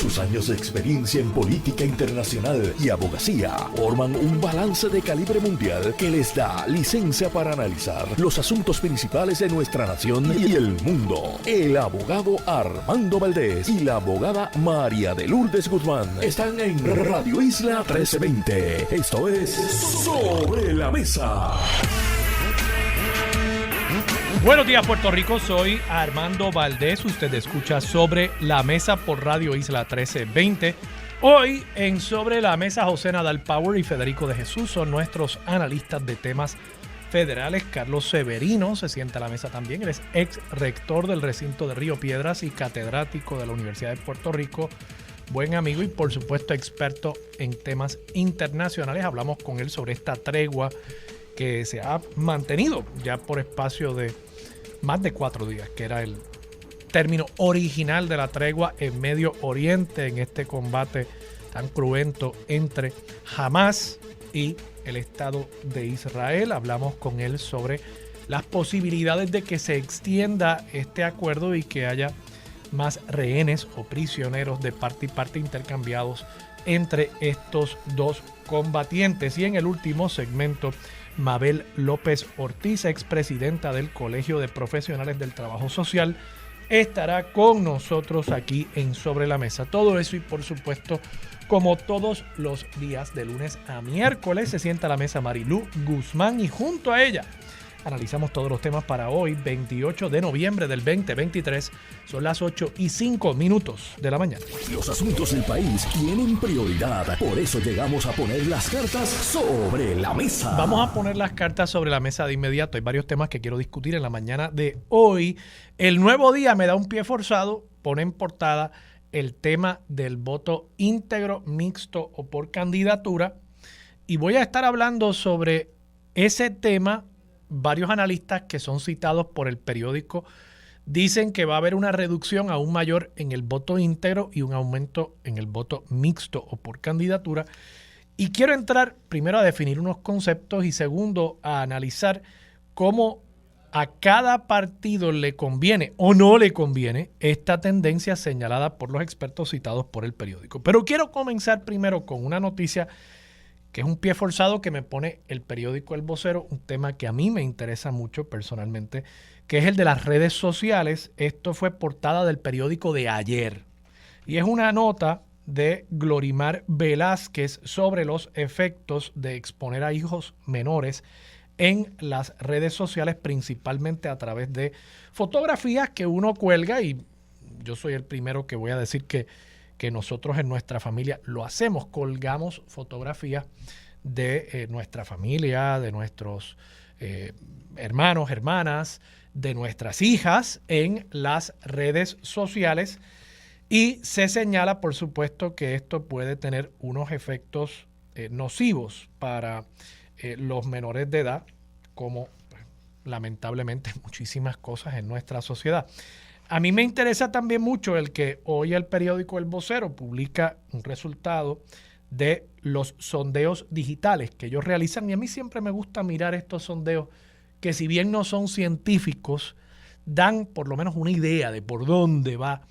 sus años de experiencia en política internacional y abogacía forman un balance de calibre mundial que les da licencia para analizar los asuntos principales de nuestra nación y el mundo. El abogado Armando Valdés y la abogada María de Lourdes Guzmán están en Radio Isla 1320. Esto es Sobre la Mesa. Buenos días, Puerto Rico. Soy Armando Valdés. Usted escucha Sobre la Mesa por Radio Isla 1320. Hoy en Sobre la Mesa, José Nadal Power y Federico de Jesús son nuestros analistas de temas federales. Carlos Severino se sienta a la mesa también. Él es ex rector del recinto de Río Piedras y catedrático de la Universidad de Puerto Rico. Buen amigo y, por supuesto, experto en temas internacionales. Hablamos con él sobre esta tregua que se ha mantenido ya por espacio de más de 4 días, que era el término original de la tregua en Medio Oriente, en este combate tan cruento entre Hamás y el Estado de Israel. Hablamos con él sobre las posibilidades de que se extienda este acuerdo y que haya más rehenes o prisioneros de parte y parte intercambiados entre estos dos combatientes. Y en el último segmento, Mabel López Ortiz, expresidenta del Colegio de Profesionales del Trabajo Social, estará con nosotros aquí en Sobre la Mesa. Todo eso y, por supuesto, como todos los días de lunes a miércoles, se sienta a la mesa Marilú Guzmán y junto a ella analizamos todos los temas para hoy, 28 de noviembre del 2023. Son las 8:05 de la mañana. Los asuntos del país tienen prioridad. Por eso llegamos a poner las cartas sobre la mesa. Vamos a poner las cartas sobre la mesa de inmediato. Hay varios temas que quiero discutir en la mañana de hoy. El Nuevo Día me da un pie forzado. Pone en portada el tema del voto íntegro, mixto o por candidatura. Y voy a estar hablando sobre ese tema. Varios analistas que son citados por el periódico dicen que va a haber una reducción aún mayor en el voto íntegro y un aumento en el voto mixto o por candidatura. Y quiero entrar primero a definir unos conceptos y segundo a analizar cómo a cada partido le conviene o no le conviene esta tendencia señalada por los expertos citados por el periódico. Pero quiero comenzar primero con una noticia que es un pie forzado que me pone el periódico El Vocero, un tema que a mí me interesa mucho personalmente, que es el de las redes sociales. Esto fue portada del periódico de ayer. Y es una nota de Glorimar Velázquez sobre los efectos de exponer a hijos menores en las redes sociales, principalmente a través de fotografías que uno cuelga, y yo soy el primero que voy a decir que nosotros en nuestra familia lo hacemos, colgamos fotografías de nuestra familia, de nuestros hermanos, hermanas, de nuestras hijas en las redes sociales y se señala, por supuesto, que esto puede tener unos efectos nocivos para los menores de edad, como lamentablemente muchísimas cosas en nuestra sociedad. A mí me interesa también mucho el que hoy el periódico El Vocero publica un resultado de los sondeos digitales que ellos realizan. Y a mí siempre me gusta mirar estos sondeos que, si bien no son científicos, dan por lo menos una idea de por dónde va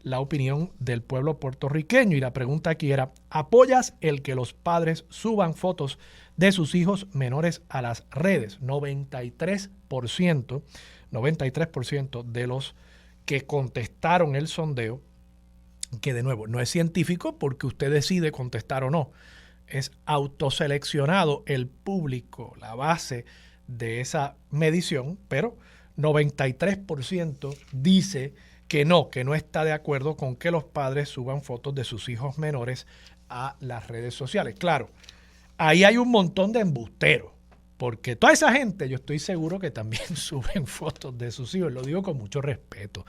la opinión del pueblo puertorriqueño. Y la pregunta aquí era: ¿apoyas el que los padres suban fotos de sus hijos menores a las redes? 93% de los que contestaron el sondeo, que de nuevo no es científico porque usted decide contestar o no, es autoseleccionado el público, la base de esa medición, pero 93% dice que no está de acuerdo con que los padres suban fotos de sus hijos menores a las redes sociales. Claro, ahí hay un montón de embusteros, porque toda esa gente, yo estoy seguro que también suben fotos de sus hijos. Lo digo con mucho respeto.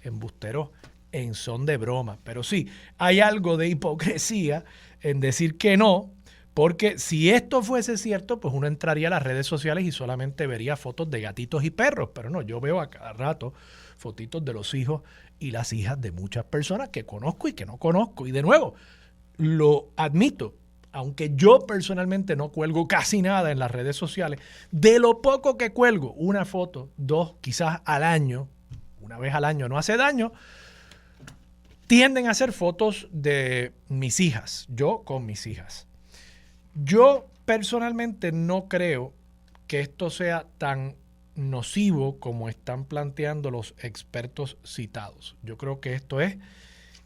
Embusteros en son de broma. Pero sí, hay algo de hipocresía en decir que no, porque si esto fuese cierto, pues uno entraría a las redes sociales y solamente vería fotos de gatitos y perros. Pero no, yo veo a cada rato fotitos de los hijos y las hijas de muchas personas que conozco y que no conozco. Y de nuevo, lo admito, aunque yo personalmente no cuelgo casi nada en las redes sociales, de lo poco que cuelgo, una foto, dos, quizás al año, una vez al año no hace daño, tienden a ser fotos de mis hijas, yo con mis hijas. Yo personalmente no creo que esto sea tan nocivo como están planteando los expertos citados. Yo creo que esto es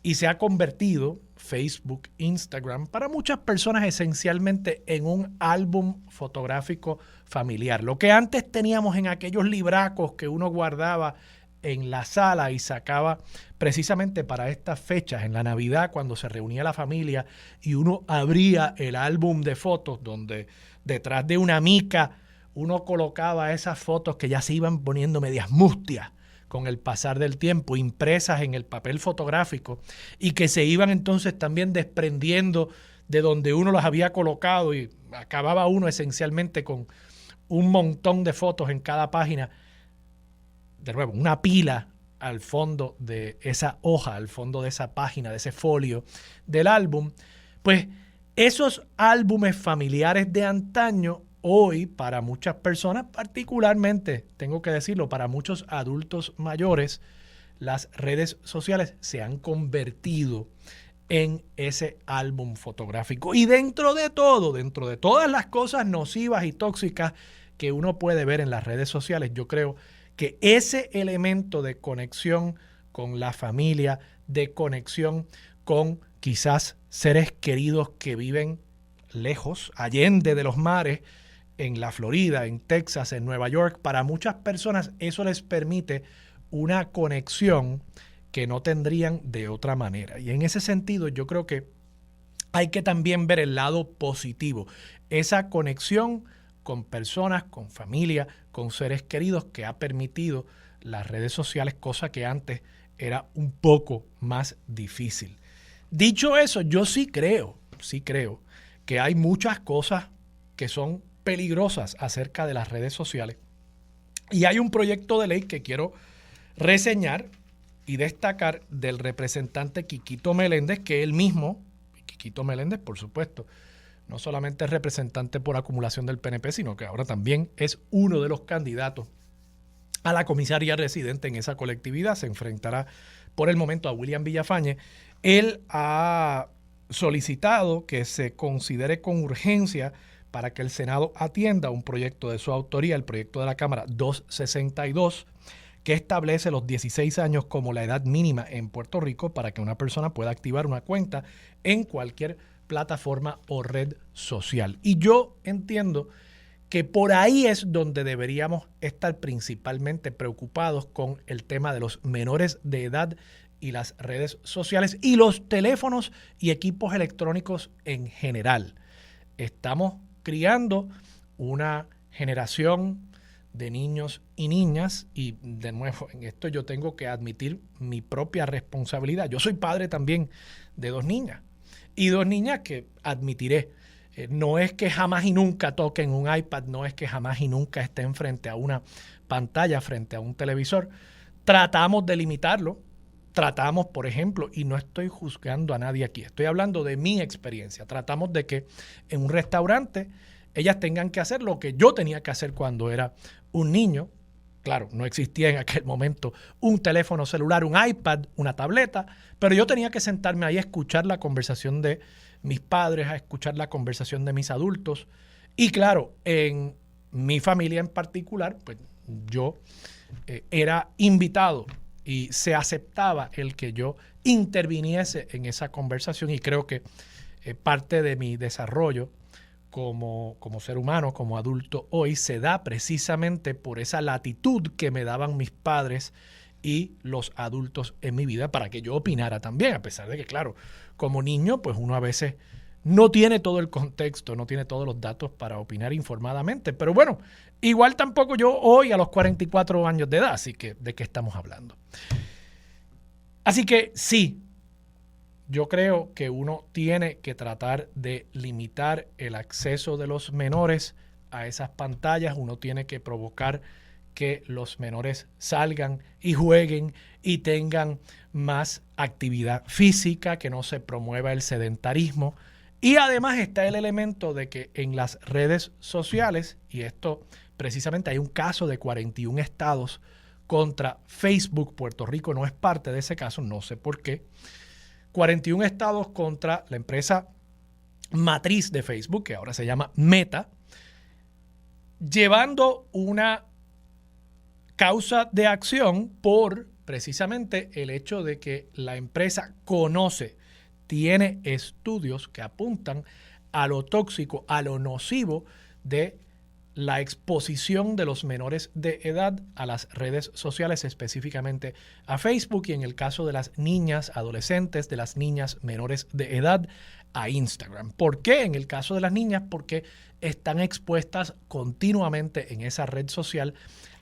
y se ha convertido Facebook, Instagram, para muchas personas esencialmente en un álbum fotográfico familiar. Lo que antes teníamos en aquellos libracos que uno guardaba en la sala y sacaba precisamente para estas fechas, en la Navidad, cuando se reunía la familia y uno abría el álbum de fotos donde detrás de una mica uno colocaba esas fotos que ya se iban poniendo medias mustias con el pasar del tiempo, impresas en el papel fotográfico y que se iban entonces también desprendiendo de donde uno las había colocado y acababa uno esencialmente con un montón de fotos en cada página. De nuevo, una pila al fondo de esa hoja, al fondo de esa página, de ese folio del álbum. Pues esos álbumes familiares de antaño, hoy para muchas personas, particularmente, tengo que decirlo, para muchos adultos mayores, las redes sociales se han convertido en ese álbum fotográfico. Y dentro de todo, dentro de todas las cosas nocivas y tóxicas que uno puede ver en las redes sociales, yo creo que ese elemento de conexión con la familia, de conexión con quizás seres queridos que viven lejos, allende de los mares, en la Florida, en Texas, en Nueva York, para muchas personas eso les permite una conexión que no tendrían de otra manera. Y en ese sentido yo creo que hay que también ver el lado positivo, esa conexión con personas, con familia, con seres queridos que ha permitido las redes sociales, cosa que antes era un poco más difícil. Dicho eso, yo sí creo que hay muchas cosas que son peligrosas acerca de las redes sociales. Y hay un proyecto de ley que quiero reseñar y destacar del representante Quiquito Meléndez, que él mismo, Quiquito Meléndez, por supuesto, no solamente es representante por acumulación del PNP, sino que ahora también es uno de los candidatos a la comisaría residente en esa colectividad. Se enfrentará por el momento a William Villafañe. Él ha solicitado que se considere con urgencia para que el Senado atienda un proyecto de su autoría, el proyecto de la Cámara 262, que establece los 16 años como la edad mínima en Puerto Rico para que una persona pueda activar una cuenta en cualquier plataforma o red social. Y yo entiendo que por ahí es donde deberíamos estar principalmente preocupados con el tema de los menores de edad y las redes sociales y los teléfonos y equipos electrónicos en general. Estamos criando una generación de niños y niñas y de nuevo en esto yo tengo que admitir mi propia responsabilidad. Yo soy padre también de dos niñas y dos niñas que admitiré, no es que jamás y nunca toquen un iPad, no es que jamás y nunca estén frente a una pantalla, frente a un televisor. Tratamos de limitarlo, tratamos, por ejemplo, y no estoy juzgando a nadie aquí, estoy hablando de mi experiencia, tratamos de que en un restaurante ellas tengan que hacer lo que yo tenía que hacer cuando era un niño. Claro, no existía en aquel momento un teléfono celular, un iPad, una tableta, pero yo tenía que sentarme ahí a escuchar la conversación de mis padres, a escuchar la conversación de mis adultos. Y claro, en mi familia en particular, pues yo era invitado y se aceptaba el que yo interviniese en esa conversación y creo que parte de mi desarrollo como ser humano, como adulto hoy, se da precisamente por esa latitud que me daban mis padres y los adultos en mi vida para que yo opinara también, a pesar de que, claro, como niño, pues uno a veces no tiene todo el contexto, no tiene todos los datos para opinar informadamente. Pero bueno, igual tampoco yo hoy a los 44 años de edad, así que ¿de qué estamos hablando? Así que sí, yo creo que uno tiene que tratar de limitar el acceso de los menores a esas pantallas. Uno tiene que provocar que los menores salgan y jueguen y tengan más actividad física, que no se promueva el sedentarismo. Y además está el elemento de que en las redes sociales, y esto precisamente hay un caso de 41 estados contra Facebook, Puerto Rico no es parte de ese caso, no sé por qué, 41 estados contra la empresa matriz de Facebook, que ahora se llama Meta, llevando una causa de acción por precisamente el hecho de que la empresa tiene estudios que apuntan a lo tóxico, a lo nocivo de la exposición de los menores de edad a las redes sociales, específicamente a Facebook, y en el caso de las niñas adolescentes, de las niñas menores de edad, a Instagram. ¿Por qué? En el caso de las niñas, porque están expuestas continuamente en esa red social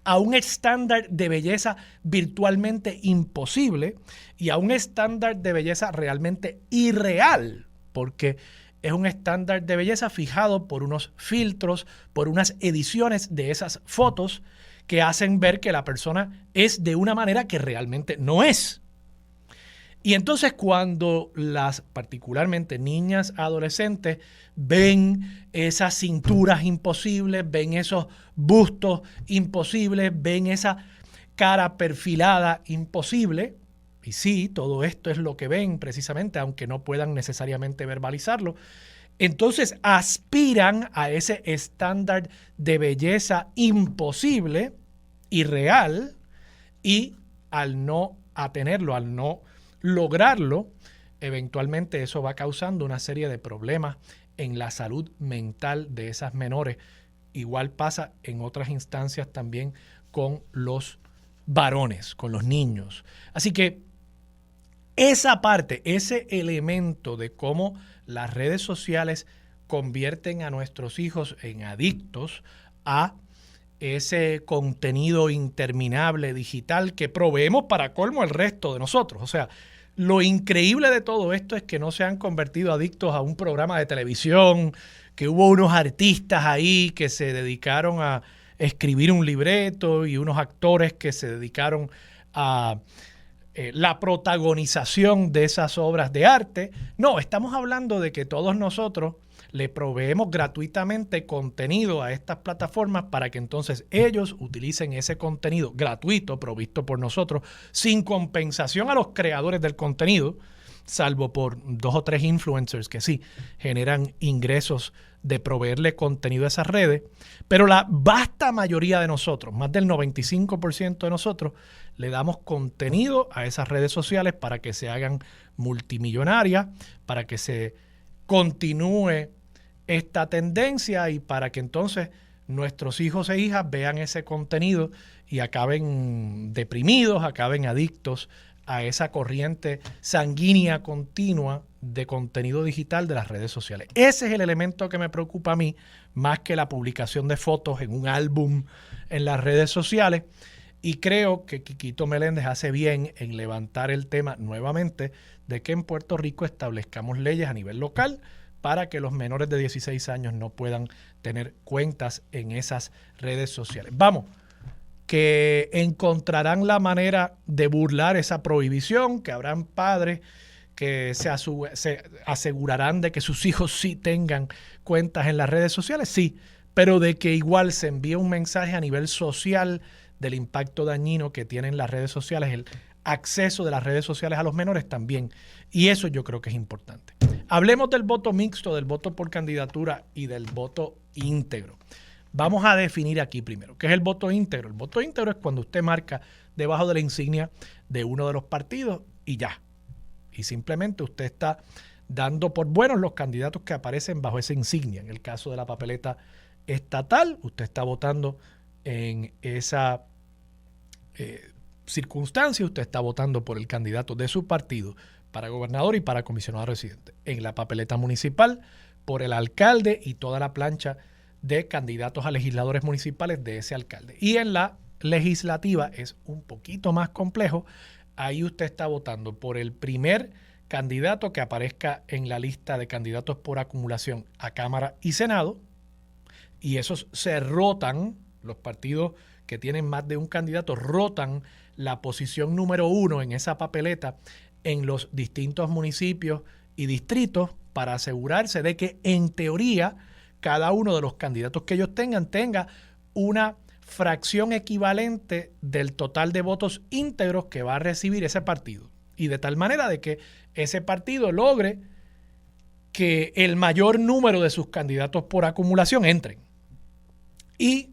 a un estándar de belleza virtualmente imposible y a un estándar de belleza realmente irreal, porque es un estándar de belleza fijado por unos filtros, por unas ediciones de esas fotos que hacen ver que la persona es de una manera que realmente no es. Y entonces cuando las, particularmente niñas adolescentes, ven esas cinturas imposibles, ven esos bustos imposibles, ven esa cara perfilada imposible, y sí, todo esto es lo que ven precisamente, aunque no puedan necesariamente verbalizarlo, entonces aspiran a ese estándar de belleza imposible, irreal, y al no atenerlo, al no lograrlo, eventualmente eso va causando una serie de problemas en la salud mental de esas menores. Igual pasa en otras instancias también con los varones, con los niños. Así que esa parte, ese elemento de cómo las redes sociales convierten a nuestros hijos en adictos a ese contenido interminable digital que proveemos para colmo el resto de nosotros. O sea, lo increíble de todo esto es que no se han convertido adictos a un programa de televisión, que hubo unos artistas ahí que se dedicaron a escribir un libreto y unos actores que se dedicaron a la protagonización de esas obras de arte. No, estamos hablando de que todos nosotros le proveemos gratuitamente contenido a estas plataformas para que entonces ellos utilicen ese contenido gratuito provisto por nosotros sin compensación a los creadores del contenido, salvo por 2 o 3 influencers que sí generan ingresos de proveerle contenido a esas redes, pero la vasta mayoría de nosotros, más del 95% de nosotros, le damos contenido a esas redes sociales para que se hagan multimillonarias, para que se continúe esta tendencia y para que entonces nuestros hijos e hijas vean ese contenido y acaben deprimidos, acaben adictos a esa corriente sanguínea continua de contenido digital de las redes sociales. Ese es el elemento que me preocupa a mí, más que la publicación de fotos en un álbum en las redes sociales. Y creo que Quiquito Meléndez hace bien en levantar el tema nuevamente de que en Puerto Rico establezcamos leyes a nivel local para que los menores de 16 años no puedan tener cuentas en esas redes sociales. Vamos, que encontrarán la manera de burlar esa prohibición, que habrán padres que se asegurarán de que sus hijos sí tengan cuentas en las redes sociales, sí, pero de que igual se envíe un mensaje a nivel social del impacto dañino que tienen las redes sociales, el acceso de las redes sociales a los menores también. Y eso yo creo que es importante. Hablemos del voto mixto, del voto por candidatura y del voto íntegro. Vamos a definir aquí primero, ¿qué es el voto íntegro? El voto íntegro es cuando usted marca debajo de la insignia de uno de los partidos y ya. Y simplemente usted está dando por buenos los candidatos que aparecen bajo esa insignia. En el caso de la papeleta estatal, usted está votando en esa circunstancia, usted está votando por el candidato de su partido para gobernador y para comisionado residente. En la papeleta municipal, por el alcalde y toda la plancha de candidatos a legisladores municipales de ese alcalde. Y en la legislativa es un poquito más complejo. Ahí usted está votando por el primer candidato que aparezca en la lista de candidatos por acumulación a Cámara y Senado. Y esos se rotan, los partidos que tienen más de un candidato rotan la posición número 1 en esa papeleta en los distintos municipios y distritos para asegurarse de que en teoría cada uno de los candidatos que ellos tenga una fracción equivalente del total de votos íntegros que va a recibir ese partido. y de tal manera de que ese partido logre que el mayor número de sus candidatos por acumulación entren. Y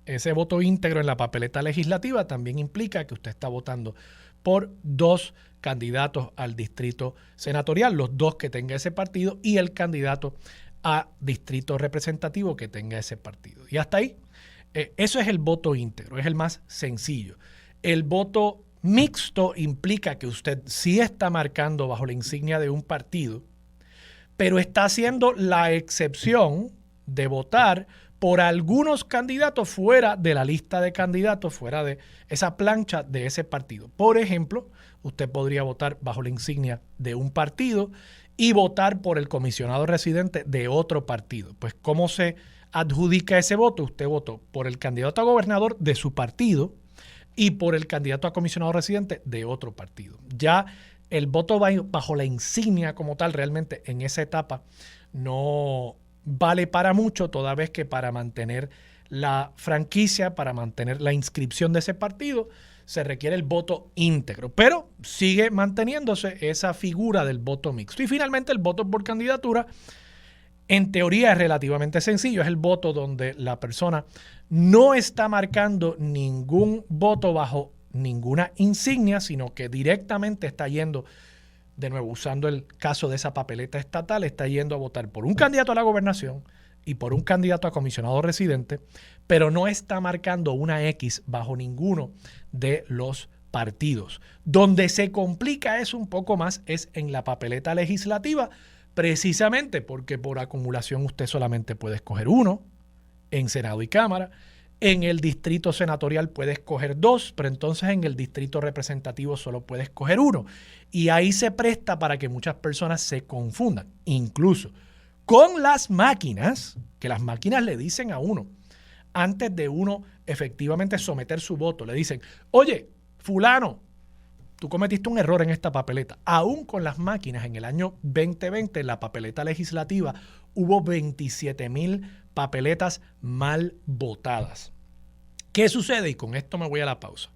ese voto íntegro en la papeleta legislativa también implica que usted está votando por 2 candidatos al distrito senatorial, los 2 que tenga ese partido y el candidato a distrito representativo que tenga ese partido. Y hasta ahí, eso es el voto íntegro, es el más sencillo. El voto mixto implica que usted sí está marcando bajo la insignia de un partido, pero está haciendo la excepción de votar por algunos candidatos fuera de la lista de candidatos, fuera de esa plancha de ese partido. Por ejemplo, usted podría votar bajo la insignia de un partido y votar por el comisionado residente de otro partido. Pues, ¿cómo se adjudica ese voto? Usted votó por el candidato a gobernador de su partido y por el candidato a comisionado residente de otro partido. Ya el voto bajo la insignia como tal realmente en esa etapa no vale para mucho, toda vez que para mantener la franquicia, para mantener la inscripción de ese partido, se requiere el voto íntegro, pero sigue manteniéndose esa figura del voto mixto. Y finalmente el voto por candidatura, en teoría es relativamente sencillo, es el voto donde la persona no está marcando ningún voto bajo ninguna insignia, sino que directamente está yendo, de nuevo, usando el caso de esa papeleta estatal, está yendo a votar por un candidato a la gobernación y por un candidato a comisionado residente, pero no está marcando una X bajo ninguno de los partidos. Donde se complica eso un poco más es en la papeleta legislativa, precisamente porque por acumulación usted solamente puede escoger uno en Senado y Cámara. En el distrito senatorial puede escoger 2, pero entonces en el distrito representativo solo puede escoger 1. Y ahí se presta para que muchas personas se confundan, incluso con las máquinas, que las máquinas le dicen a uno, antes de uno efectivamente someter su voto, le dicen, oye, fulano, tú cometiste un error en esta papeleta. Aún con las máquinas, en el año 2020, en la papeleta legislativa, hubo 27,000 papeletas mal votadas. ¿Qué sucede? Y con esto me voy a la pausa.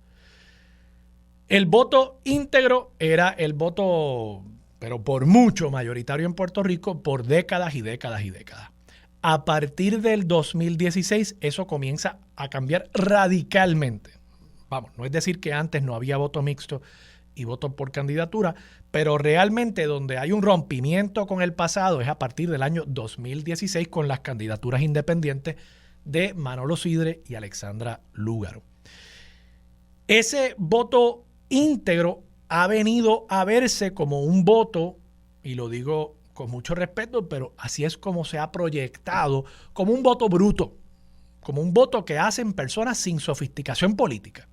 El voto íntegro era el voto, pero por mucho mayoritario en Puerto Rico, por décadas y décadas y décadas. A partir del 2016, eso comienza a cambiar radicalmente. Vamos, no es decir que antes no había voto mixto y voto por candidatura, pero realmente donde hay un rompimiento con el pasado es a partir del año 2016 con las candidaturas independientes de Manolo Sidre y Alexandra Lúgaro. Ese voto íntegro ha venido a verse como un voto, y lo digo con mucho respeto, pero así es como se ha proyectado, como un voto bruto, como un voto que hacen personas sin sofisticación política.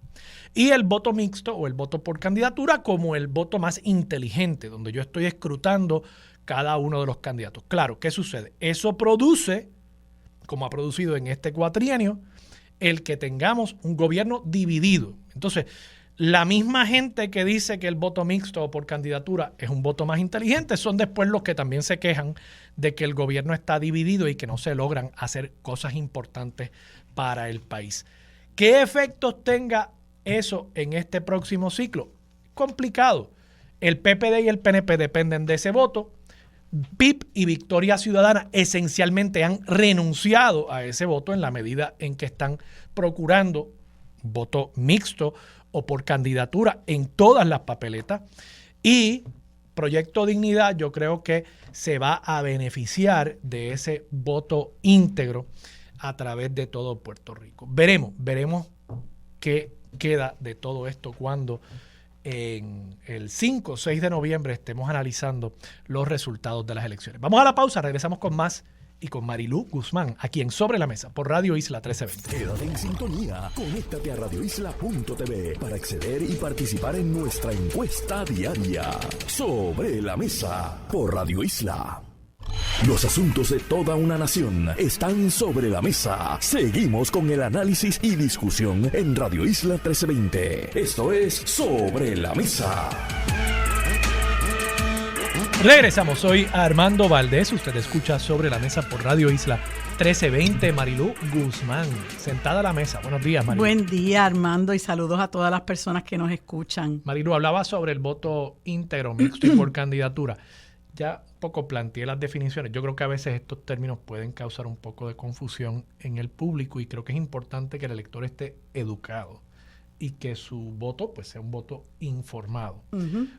Y el voto mixto o el voto por candidatura como el voto más inteligente, donde yo estoy escrutando cada uno de los candidatos. Claro, ¿qué sucede? Eso produce, como ha producido en este cuatrienio, el que tengamos un gobierno dividido. Entonces, la misma gente que dice que el voto mixto o por candidatura es un voto más inteligente son después los que también se quejan de que el gobierno está dividido y que no se logran hacer cosas importantes para el país. ¿Qué efectos tenga eso en este próximo ciclo? Complicado. El PPD y el PNP dependen de ese voto. PIP y Victoria Ciudadana esencialmente han renunciado a ese voto en la medida en que están procurando voto mixto o por candidatura en todas las papeletas. Y Proyecto Dignidad yo creo que se va a beneficiar de ese voto íntegro a través de todo Puerto Rico. Veremos qué queda de todo esto cuando en el 5 o 6 de noviembre estemos analizando los resultados de las elecciones. Vamos a la pausa, regresamos con más y con Marilú Guzmán, aquí en Sobre la Mesa, por Radio Isla 1320. Quédate en sintonía, conéctate a radioisla.tv para acceder y participar en nuestra encuesta diaria. Sobre la Mesa, por Radio Isla. Los asuntos de toda una nación están sobre la mesa. Seguimos con el análisis y discusión en Radio Isla 1320. Esto es Sobre la Mesa. Regresamos, soy Armando Valdés, usted escucha Sobre la Mesa por Radio Isla 1320. Marilú Guzmán, sentada a la mesa. Buenos días, Marilú. Buen día, Armando, y saludos a todas las personas que nos escuchan. Marilú, hablaba sobre el voto íntegro, mixto y por candidatura. Ya un poco planteé las definiciones. Yo creo que a veces estos términos pueden causar un poco de confusión en el público y creo que es importante que el elector esté educado y que su voto pues sea un voto informado.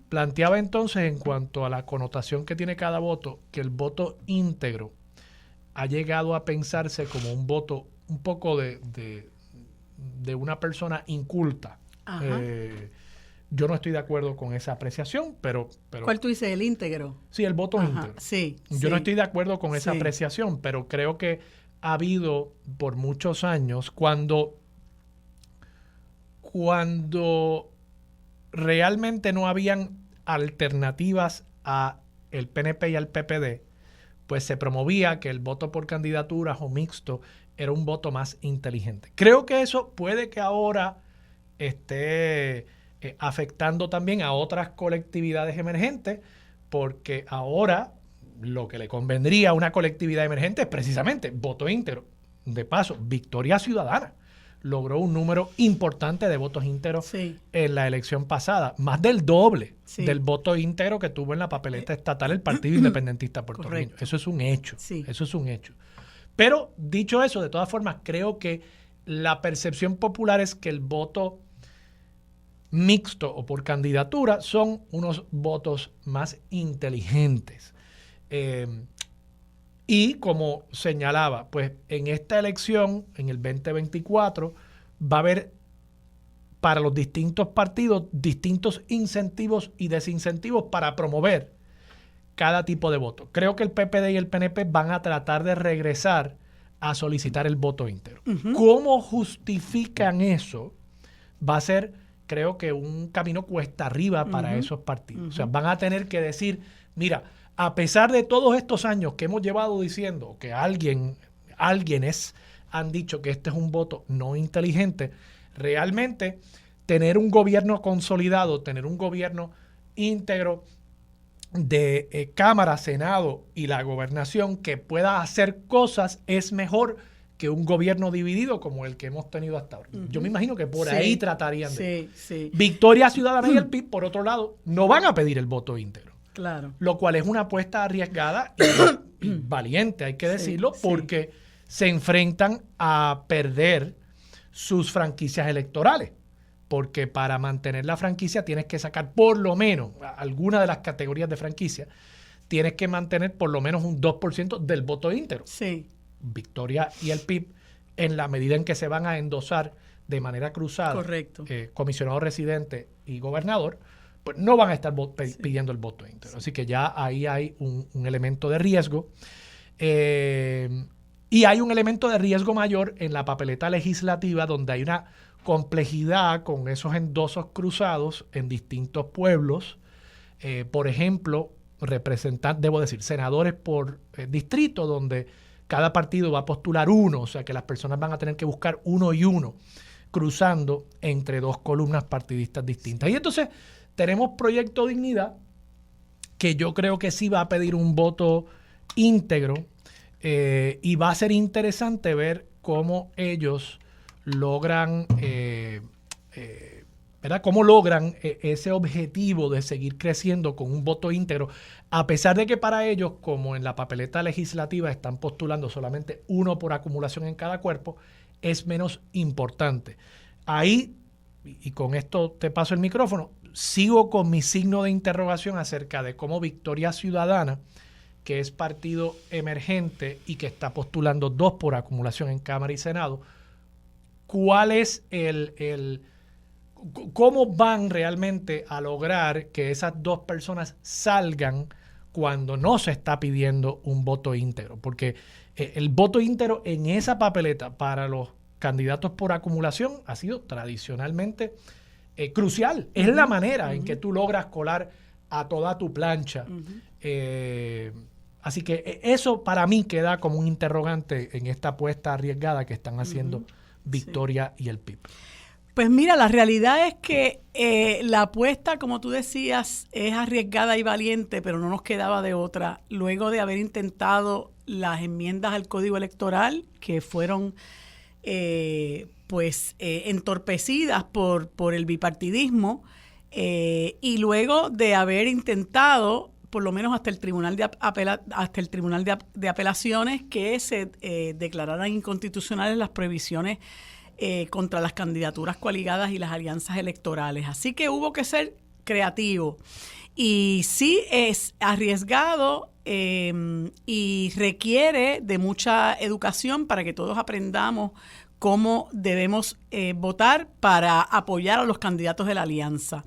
Planteaba entonces, en cuanto a la connotación que tiene cada voto, que el voto íntegro ha llegado a pensarse como un voto un poco de una persona inculta. Yo no estoy de acuerdo con esa apreciación, pero ¿Cuál tú dices, el íntegro? Sí, el voto íntegro. Sí, Yo no estoy de acuerdo con esa apreciación, pero creo que ha habido por muchos años cuando realmente no habían alternativas a el PNP y al PPD, pues se promovía que el voto por candidaturas o mixto era un voto más inteligente. Creo que eso puede que ahora esté afectando también a otras colectividades emergentes, porque ahora lo que le convendría a una colectividad emergente es precisamente voto íntegro. De paso, Victoria Ciudadana logró un número importante de votos íntegros en la elección pasada, más del doble del voto íntegro que tuvo en la papeleta estatal el Partido Independentista Puertorriqueño. Eso es un hecho. Eso es un hecho. Pero dicho eso, de todas formas, creo que la percepción popular es que el voto mixto o por candidatura son unos votos más inteligentes. Y como señalaba, pues en esta elección, en el 2024, va a haber para los distintos partidos distintos incentivos y desincentivos para promover cada tipo de voto. Creo que el PPD y el PNP van a tratar de regresar a solicitar el voto íntegro. ¿Cómo justifican eso? Va a ser, creo que, un camino cuesta arriba para esos partidos. O sea, van a tener que decir, mira, a pesar de todos estos años que hemos llevado diciendo que alguienes han dicho que este es un voto no inteligente, realmente tener un gobierno consolidado, tener un gobierno íntegro de Cámara, Senado y la gobernación que pueda hacer cosas es mejor que un gobierno dividido como el que hemos tenido hasta ahora. Yo me imagino que por ahí tratarían de... Victoria Ciudadana y el PIB, por otro lado, no van a pedir el voto íntegro. Claro. Lo cual es una apuesta arriesgada y valiente, hay que decirlo, porque se enfrentan a perder sus franquicias electorales. Porque para mantener la franquicia tienes que sacar por lo menos alguna de las categorías de franquicia, tienes que mantener por lo menos un 2% del voto íntegro. Victoria y el PIB, en la medida en que se van a endosar de manera cruzada, comisionado residente y gobernador, pues no van a estar pidiendo el voto íntegro. Así que ya ahí hay un elemento de riesgo. Y hay un elemento de riesgo mayor en la papeleta legislativa, donde hay una complejidad con esos endosos cruzados en distintos pueblos. Por ejemplo, senadores por distrito, donde cada partido va a postular uno, o sea que las personas van a tener que buscar uno y uno, cruzando entre dos columnas partidistas distintas. Y entonces tenemos Proyecto Dignidad, que yo creo que sí va a pedir un voto íntegro, y va a ser interesante ver cómo ellos logran, ¿verdad? Cómo logran ese objetivo de seguir creciendo con un voto íntegro, a pesar de que para ellos, como en la papeleta legislativa están postulando solamente uno por acumulación en cada cuerpo, es menos importante. Ahí, y con esto te paso el micrófono, sigo con mi signo de interrogación acerca de cómo Victoria Ciudadana, que es partido emergente y que está postulando 2 por acumulación en Cámara y Senado, ¿cuál es cómo van realmente a lograr que esas dos personas salgan cuando no se está pidiendo un voto íntegro? Porque el voto íntegro en esa papeleta para los candidatos por acumulación ha sido tradicionalmente crucial. Es la manera en que tú logras colar a toda tu plancha. Así que eso para mí queda como un interrogante en esta apuesta arriesgada que están haciendo Victoria y el PIB. Pues mira, la realidad es que la apuesta, como tú decías, es arriesgada y valiente, pero no nos quedaba de otra. Luego de haber intentado las enmiendas al Código Electoral, que fueron entorpecidas por el bipartidismo, y luego de haber intentado, por lo menos hasta el Tribunal de Apelaciones, que se declararan inconstitucionales las prohibiciones contra las candidaturas coaligadas y las alianzas electorales. Así que hubo que ser creativo. Y sí es arriesgado y requiere de mucha educación para que todos aprendamos cómo debemos votar para apoyar a los candidatos de la alianza.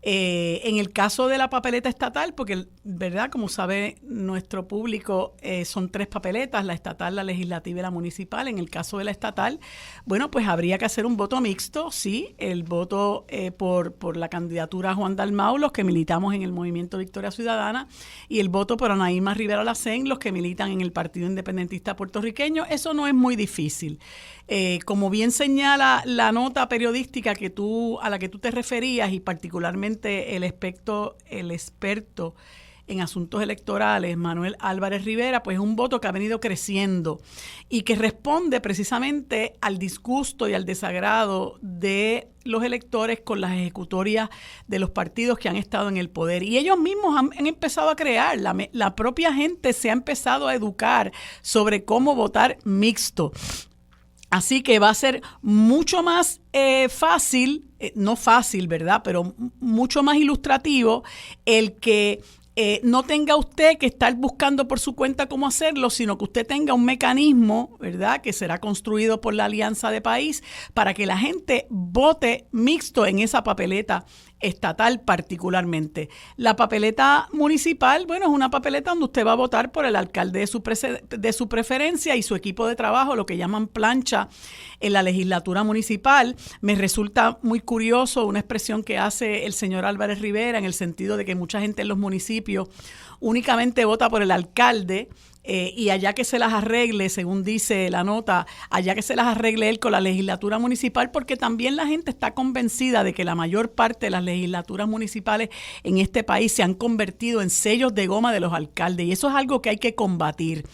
En el caso de la papeleta estatal, porque, ¿verdad? Como sabe nuestro público, son 3 papeletas, la estatal, la legislativa y la municipal. En el caso de la estatal, bueno, pues habría que hacer un voto mixto, sí, el voto por la candidatura Juan Dalmau, los que militamos en el Movimiento Victoria Ciudadana, y el voto por Anaí Más Rivera Lacén, los que militan en el Partido Independentista Puertorriqueño. Eso no es muy difícil. Como bien señala la nota periodística a la que tú te referías, y particularmente el experto en asuntos electorales, Manuel Álvarez Rivera, pues es un voto que ha venido creciendo y que responde precisamente al disgusto y al desagrado de los electores con las ejecutorias de los partidos que han estado en el poder. Y ellos mismos han empezado a crear, la propia gente se ha empezado a educar sobre cómo votar mixto. Así que va a ser mucho más fácil, no fácil, ¿verdad? Pero mucho más ilustrativo el que no tenga usted que estar buscando por su cuenta cómo hacerlo, sino que usted tenga un mecanismo, ¿verdad?, que será construido por la Alianza de País para que la gente vote mixto en esa papeleta estatal particularmente. La papeleta municipal, bueno, es una papeleta donde usted va a votar por el alcalde de su preferencia y su equipo de trabajo, lo que llaman plancha en la legislatura municipal. Me resulta muy curioso una expresión que hace el señor Álvarez Rivera en el sentido de que mucha gente en los municipios únicamente vota por el alcalde, y allá que se las arregle, según dice la nota, allá que se las arregle él con la legislatura municipal, porque también la gente está convencida de que la mayor parte de las legislaturas municipales en este país se han convertido en sellos de goma de los alcaldes, y eso es algo que hay que combatir.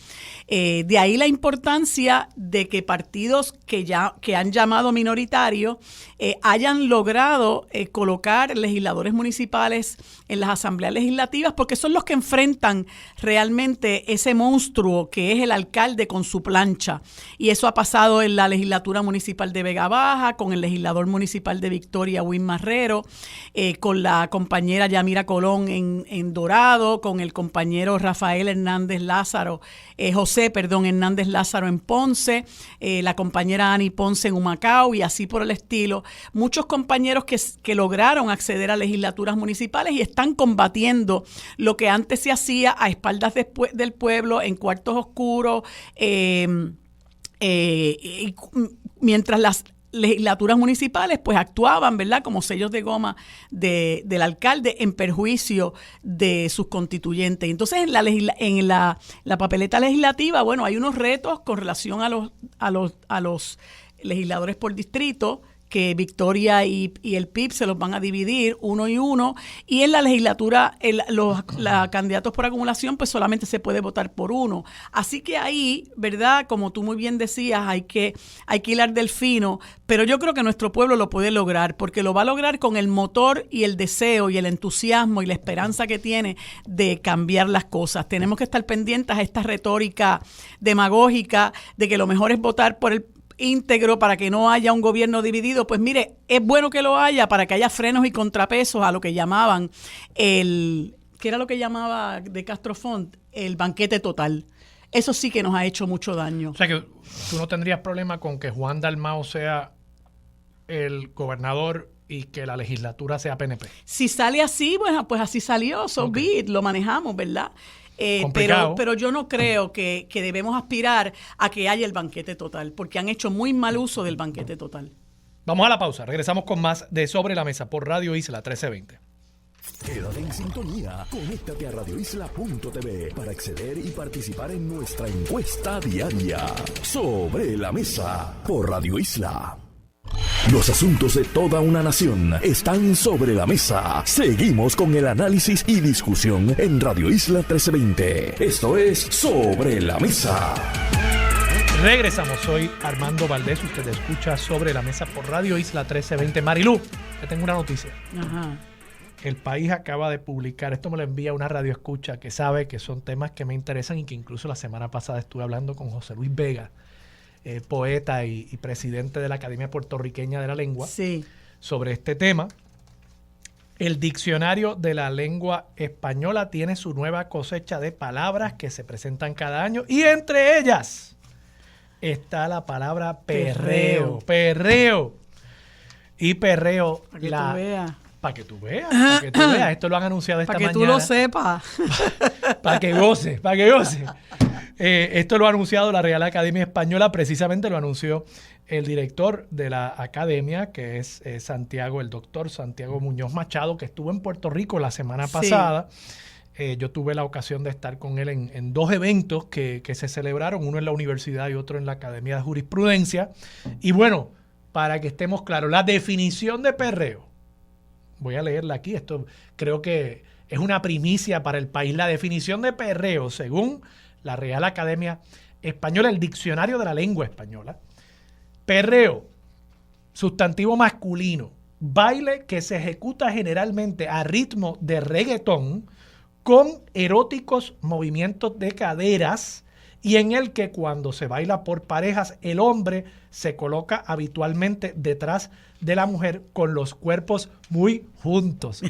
De ahí la importancia de que partidos que han llamado minoritarios hayan logrado colocar legisladores municipales en las asambleas legislativas, porque son los que enfrentan realmente ese monstruo que es el alcalde con su plancha. Y eso ha pasado en la legislatura municipal de Vega Baja, con el legislador municipal de Victoria, Win Marrero, con la compañera Yamira Colón en Dorado, con el compañero Rafael Hernández Lázaro, José Hernández Lázaro en Ponce, la compañera Ani Ponce en Humacao, y así por el estilo. Muchos compañeros que lograron acceder a legislaturas municipales y están combatiendo lo que antes se hacía a espaldas del pueblo, en cuartos oscuros, mientras las legislaturas municipales pues actuaban, ¿verdad?, como sellos de goma del alcalde en perjuicio de sus constituyentes. Entonces, en la papeleta legislativa, bueno, hay unos retos con relación a los legisladores por distrito, que Victoria y el PIB se los van a dividir uno y uno, y en la legislatura los candidatos por acumulación pues solamente se puede votar por uno. Así que ahí, ¿verdad?, como tú muy bien decías, hay que hilar del fino, pero yo creo que nuestro pueblo lo puede lograr, porque lo va a lograr con el motor y el deseo y el entusiasmo y la esperanza que tiene de cambiar las cosas. Tenemos que estar pendientes a esta retórica demagógica de que lo mejor es votar por el íntegro para que no haya un gobierno dividido. Pues mire, es bueno que lo haya para que haya frenos y contrapesos a lo que llamaban ¿qué era lo que llamaba de Castro Font? El banquete total. Eso sí que nos ha hecho mucho daño. O sea que tú no tendrías problema con que Juan Dalmau sea el gobernador y que la legislatura sea PNP. Si sale así, bueno, pues así salió, be it, lo manejamos, ¿verdad? Pero yo no creo que debemos aspirar a que haya el banquete total, porque han hecho muy mal uso del banquete total. Vamos a la pausa. Regresamos con más de Sobre la Mesa por Radio Isla 1320. Quédate en sintonía. Conéctate a radioisla.tv para acceder y participar en nuestra encuesta diaria. Sobre la Mesa por Radio Isla. Los asuntos de toda una nación están sobre la mesa. Seguimos con el análisis y discusión en Radio Isla 1320. Esto es Sobre la Mesa. Regresamos, soy Armando Valdés, usted escucha Sobre la Mesa por Radio Isla 1320. Marilú, te tengo una noticia. Ajá. El País acaba de publicar, esto me lo envía una radio escucha que sabe que son temas que me interesan y que incluso la semana pasada estuve hablando con José Luis Vega, poeta y presidente de la Academia Puertorriqueña de la Lengua, Sí. sobre este tema. El diccionario de la lengua española tiene su nueva cosecha de palabras que se presentan cada año y entre ellas está la palabra perreo. Perreo. Y perreo. Para que tú veas. Para que tú veas, para que tú veas. Esto lo han anunciado esta mañana. Para que tú lo sepas. Para que goce, para que goce. Esto lo ha anunciado la Real Academia Española, precisamente lo anunció el director de la academia, que es el doctor Santiago Muñoz Machado, que estuvo en Puerto Rico la semana pasada. Yo tuve la ocasión de estar con él en dos eventos que se celebraron, uno en la universidad y otro en la Academia de Jurisprudencia. Y bueno, para que estemos claros, la definición de perreo, voy a leerla aquí, esto creo que es una primicia para el país. La definición de perreo, según la Real Academia Española, el Diccionario de la Lengua Española: perreo, sustantivo masculino, baile que se ejecuta generalmente a ritmo de reggaetón con eróticos movimientos de caderas y en el que cuando se baila por parejas el hombre se coloca habitualmente detrás de la mujer con los cuerpos muy juntos.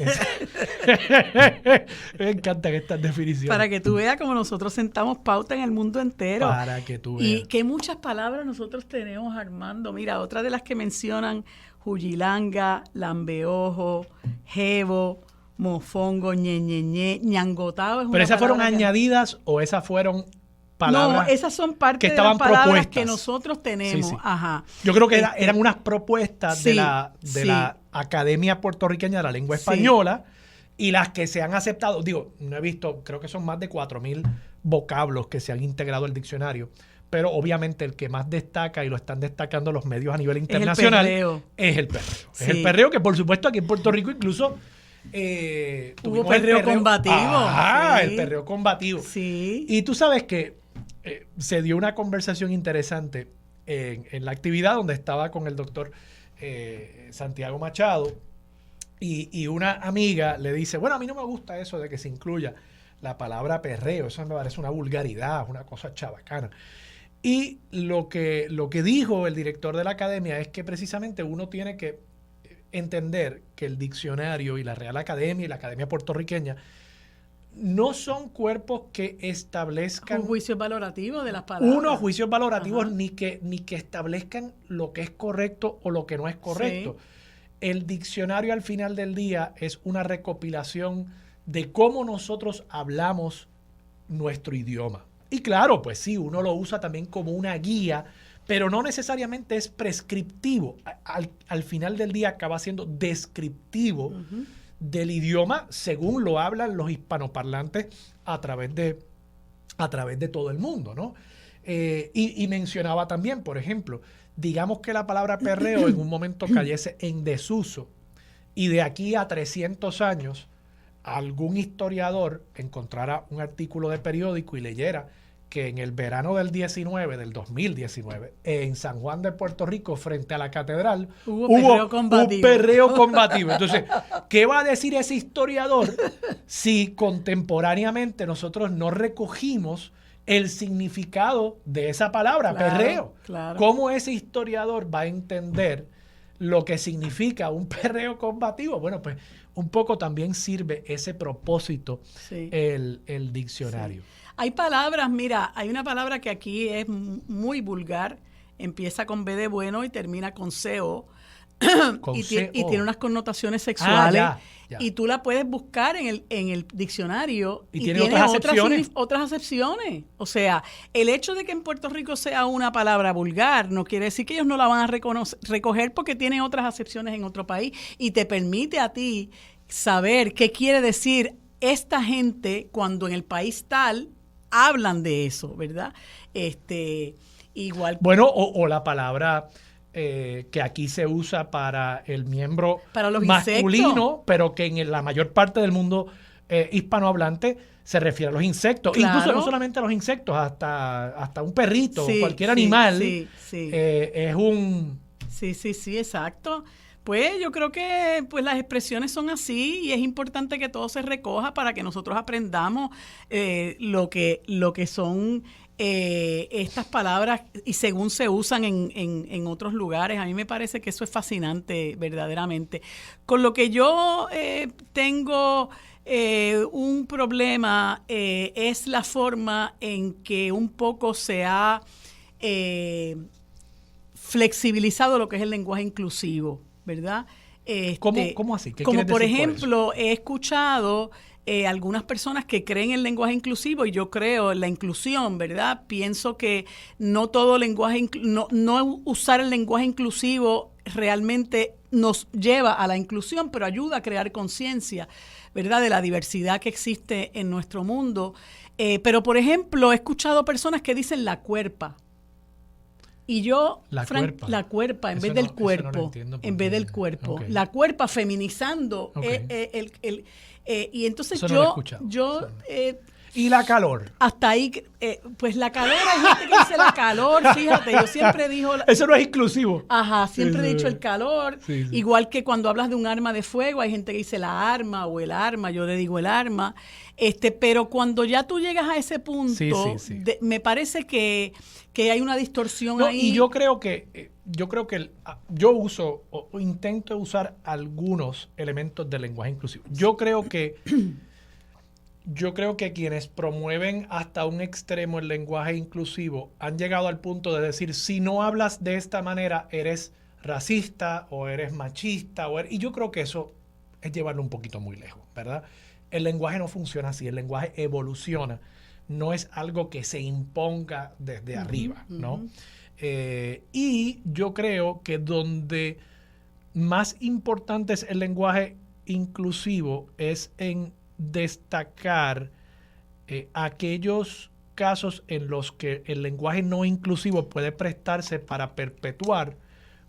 Me encantan estas definiciones. Para que tú veas como nosotros sentamos pauta en el mundo entero. Para que tú veas. Y que muchas palabras nosotros tenemos, Armando. Mira, otra de las que mencionan: juyilanga, lambeojo, jevo, mofongo, ñeñeñe, ñangotao. ¿Pero esas fueron añadidas o esas fueron palabras? No, esas son parte que de las palabras propuestas que nosotros tenemos. Sí, sí. Ajá. Yo creo que eran unas propuestas Sí, de la Academia Puertorriqueña de la Lengua Española, y las que se han aceptado, digo, no he visto, creo que son más de 4,000 vocablos que se han integrado al diccionario, pero obviamente el que más destaca, y lo están destacando los medios a nivel internacional, es el perreo. Sí. Es el perreo, que por supuesto aquí en Puerto Rico incluso hubo perreo combativo. Sí. El perreo combativo. Sí. Y tú sabes que se dio una conversación interesante en la actividad donde estaba con el doctor Santiago Machado, y una amiga le dice: bueno, a mí no me gusta eso de que se incluya la palabra perreo, eso me parece una vulgaridad, una cosa chabacana. Y lo que dijo el director de la academia es que precisamente uno tiene que entender que el diccionario y la Real Academia y la Academia Puertorriqueña no son cuerpos que establezcan un juicio valorativo de las palabras. Unos juicios valorativos ni que establezcan lo que es correcto o lo que no es correcto. Sí. El diccionario al final del día es una recopilación de cómo nosotros hablamos nuestro idioma. Y claro, pues sí, uno lo usa también como una guía, pero no necesariamente es prescriptivo. Al final del día acaba siendo descriptivo del idioma según lo hablan los hispanoparlantes a través de todo el mundo, ¿no? Y mencionaba también, por ejemplo, digamos que la palabra perreo en un momento cayese en desuso y de aquí a 300 años algún historiador encontrara un artículo de periódico y leyera que en el verano del 2019, en San Juan de Puerto Rico, frente a la catedral, hubo un perreo combativo. Entonces, ¿qué va a decir ese historiador si contemporáneamente nosotros no recogimos el significado de esa palabra, perreo? Claro. ¿Cómo ese historiador va a entender lo que significa un perreo combativo? Bueno, pues un poco también sirve ese propósito el diccionario. Sí. Hay palabras, mira, hay una palabra que aquí es muy vulgar, empieza con B de bueno y termina con CO, y tiene unas connotaciones sexuales, ya. Y tú la puedes buscar en el diccionario y tiene otras acepciones. O sea, el hecho de que en Puerto Rico sea una palabra vulgar no quiere decir que ellos no la van a recoger porque tiene otras acepciones en otro país y te permite a ti saber qué quiere decir esta gente cuando en el país tal hablan de eso, ¿verdad? Igual. Bueno, o la palabra que aquí se usa para el miembro Para los masculino, insectos. pero que en la mayor parte del mundo hispanohablante se refiere a los insectos. Claro. Incluso no solamente a los insectos, hasta un perrito, Sí, cualquier sí, animal, sí, sí. es un... Sí, exacto. Pues yo creo que pues las expresiones son así y es importante que todo se recoja para que nosotros aprendamos lo que son estas palabras y según se usan en otros lugares. A mí me parece que eso es fascinante verdaderamente. Con lo que yo tengo un problema es la forma en que un poco se ha flexibilizado lo que es el lenguaje inclusivo, ¿verdad? ¿Cómo así? ¿Qué como quieres por decir por ejemplo, he escuchado algunas personas que creen en el lenguaje inclusivo y yo creo en la inclusión, ¿verdad? Pienso que no todo lenguaje, no usar el lenguaje inclusivo realmente nos lleva a la inclusión, pero ayuda a crear conciencia, ¿verdad? De la diversidad que existe en nuestro mundo. Pero, por ejemplo, he escuchado personas que dicen la cuerpa. Y yo, la cuerpa, en vez del cuerpo, en vez del cuerpo, okay. La cuerpa feminizando, okay. Y entonces ¿Y la calor? Hasta ahí, pues la calor, hay gente que dice la calor, fíjate, yo siempre digo... Eso no es inclusivo. Ajá, siempre he dicho el calor, sí. Igual que cuando hablas de un arma de fuego, hay gente que dice la arma o el arma, yo le digo el arma, pero cuando ya tú llegas a ese punto, me parece que hay una distorsión ahí. Y yo creo que yo uso o intento usar algunos elementos del lenguaje inclusivo. Yo creo que quienes promueven hasta un extremo el lenguaje inclusivo han llegado al punto de decir, si no hablas de esta manera, eres racista o eres machista. Y yo creo que eso es llevarlo un poquito muy lejos, ¿verdad? El lenguaje no funciona así, el lenguaje evoluciona. No es algo que se imponga desde arriba, ¿no? Y yo creo que donde más importante es el lenguaje inclusivo es en destacar aquellos casos en los que el lenguaje no inclusivo puede prestarse para perpetuar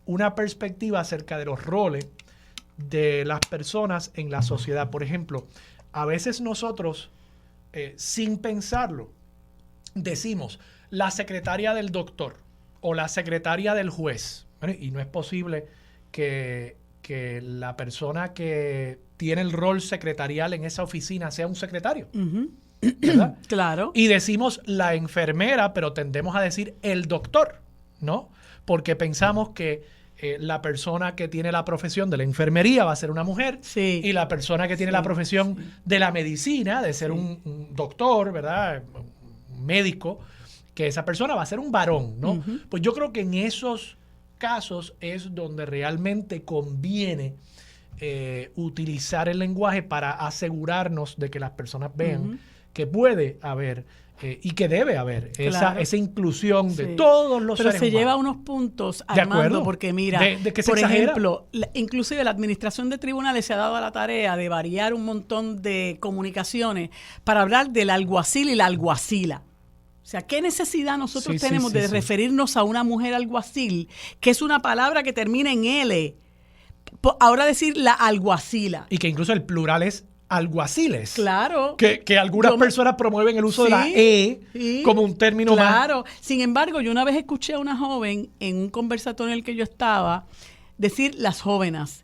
una perspectiva acerca de los roles de las personas en la sociedad. Por ejemplo, a veces nosotros, sin pensarlo, decimos la secretaria del doctor o la secretaria del juez. Bueno, y no es posible que la persona que tiene el rol secretarial en esa oficina sea un secretario, ¿verdad? Claro. Y decimos la enfermera, pero tendemos a decir el doctor, ¿no? Porque pensamos que la persona que tiene la profesión de la enfermería va a ser una mujer, sí. Y la persona que tiene la profesión de la medicina, de ser un doctor, ¿verdad? Un médico, que esa persona va a ser un varón, ¿no? Pues yo creo que en esos casos es donde realmente conviene utilizar el lenguaje para asegurarnos de que las personas vean que puede haber y que debe haber esa inclusión de todos los seres humanos. Pero se lleva a unos puntos, Armando, porque mira, ¿De que se por exagera? Ejemplo, inclusive la administración de tribunales se ha dado a la tarea de variar un montón de comunicaciones para hablar del alguacil y la alguacila. O sea, ¿qué necesidad nosotros tenemos de referirnos a una mujer alguacil, que es una palabra que termina en L? Ahora decir la alguacila. Y que incluso el plural es alguaciles. Claro. Que algunas personas promueven el uso de la E como un término más. Claro. Sin embargo, yo una vez escuché a una joven en un conversatorio en el que yo estaba decir las jóvenes.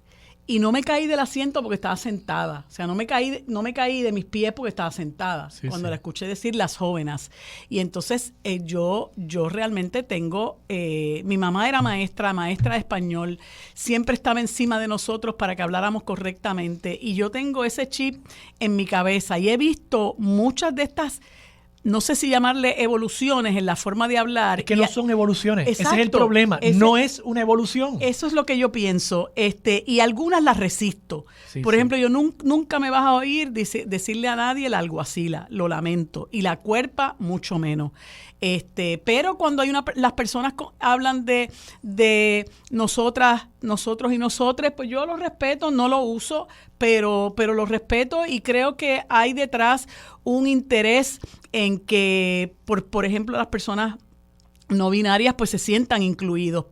Y no me caí del asiento porque estaba sentada. O sea, no me caí de mis pies porque estaba sentada cuando la escuché decir las jóvenes. Y entonces yo realmente tengo... mi mamá era maestra de español. Siempre estaba encima de nosotros para que habláramos correctamente. Y yo tengo ese chip en mi cabeza. Y he visto muchas de estas... No sé si llamarle evoluciones en la forma de hablar. Es que no son evoluciones. Exacto, ese es el problema. No es una evolución. Eso es lo que yo pienso. Y algunas las resisto. Por ejemplo, yo nunca me vas a oír decirle a nadie la alguacila. Lo lamento. Y la cuerpa, mucho menos. Pero cuando las personas hablan de nosotras, nosotros y nosotres, pues yo lo respeto, no lo uso, pero lo respeto y creo que hay detrás un interés en que, por ejemplo, las personas no binarias pues se sientan incluidos,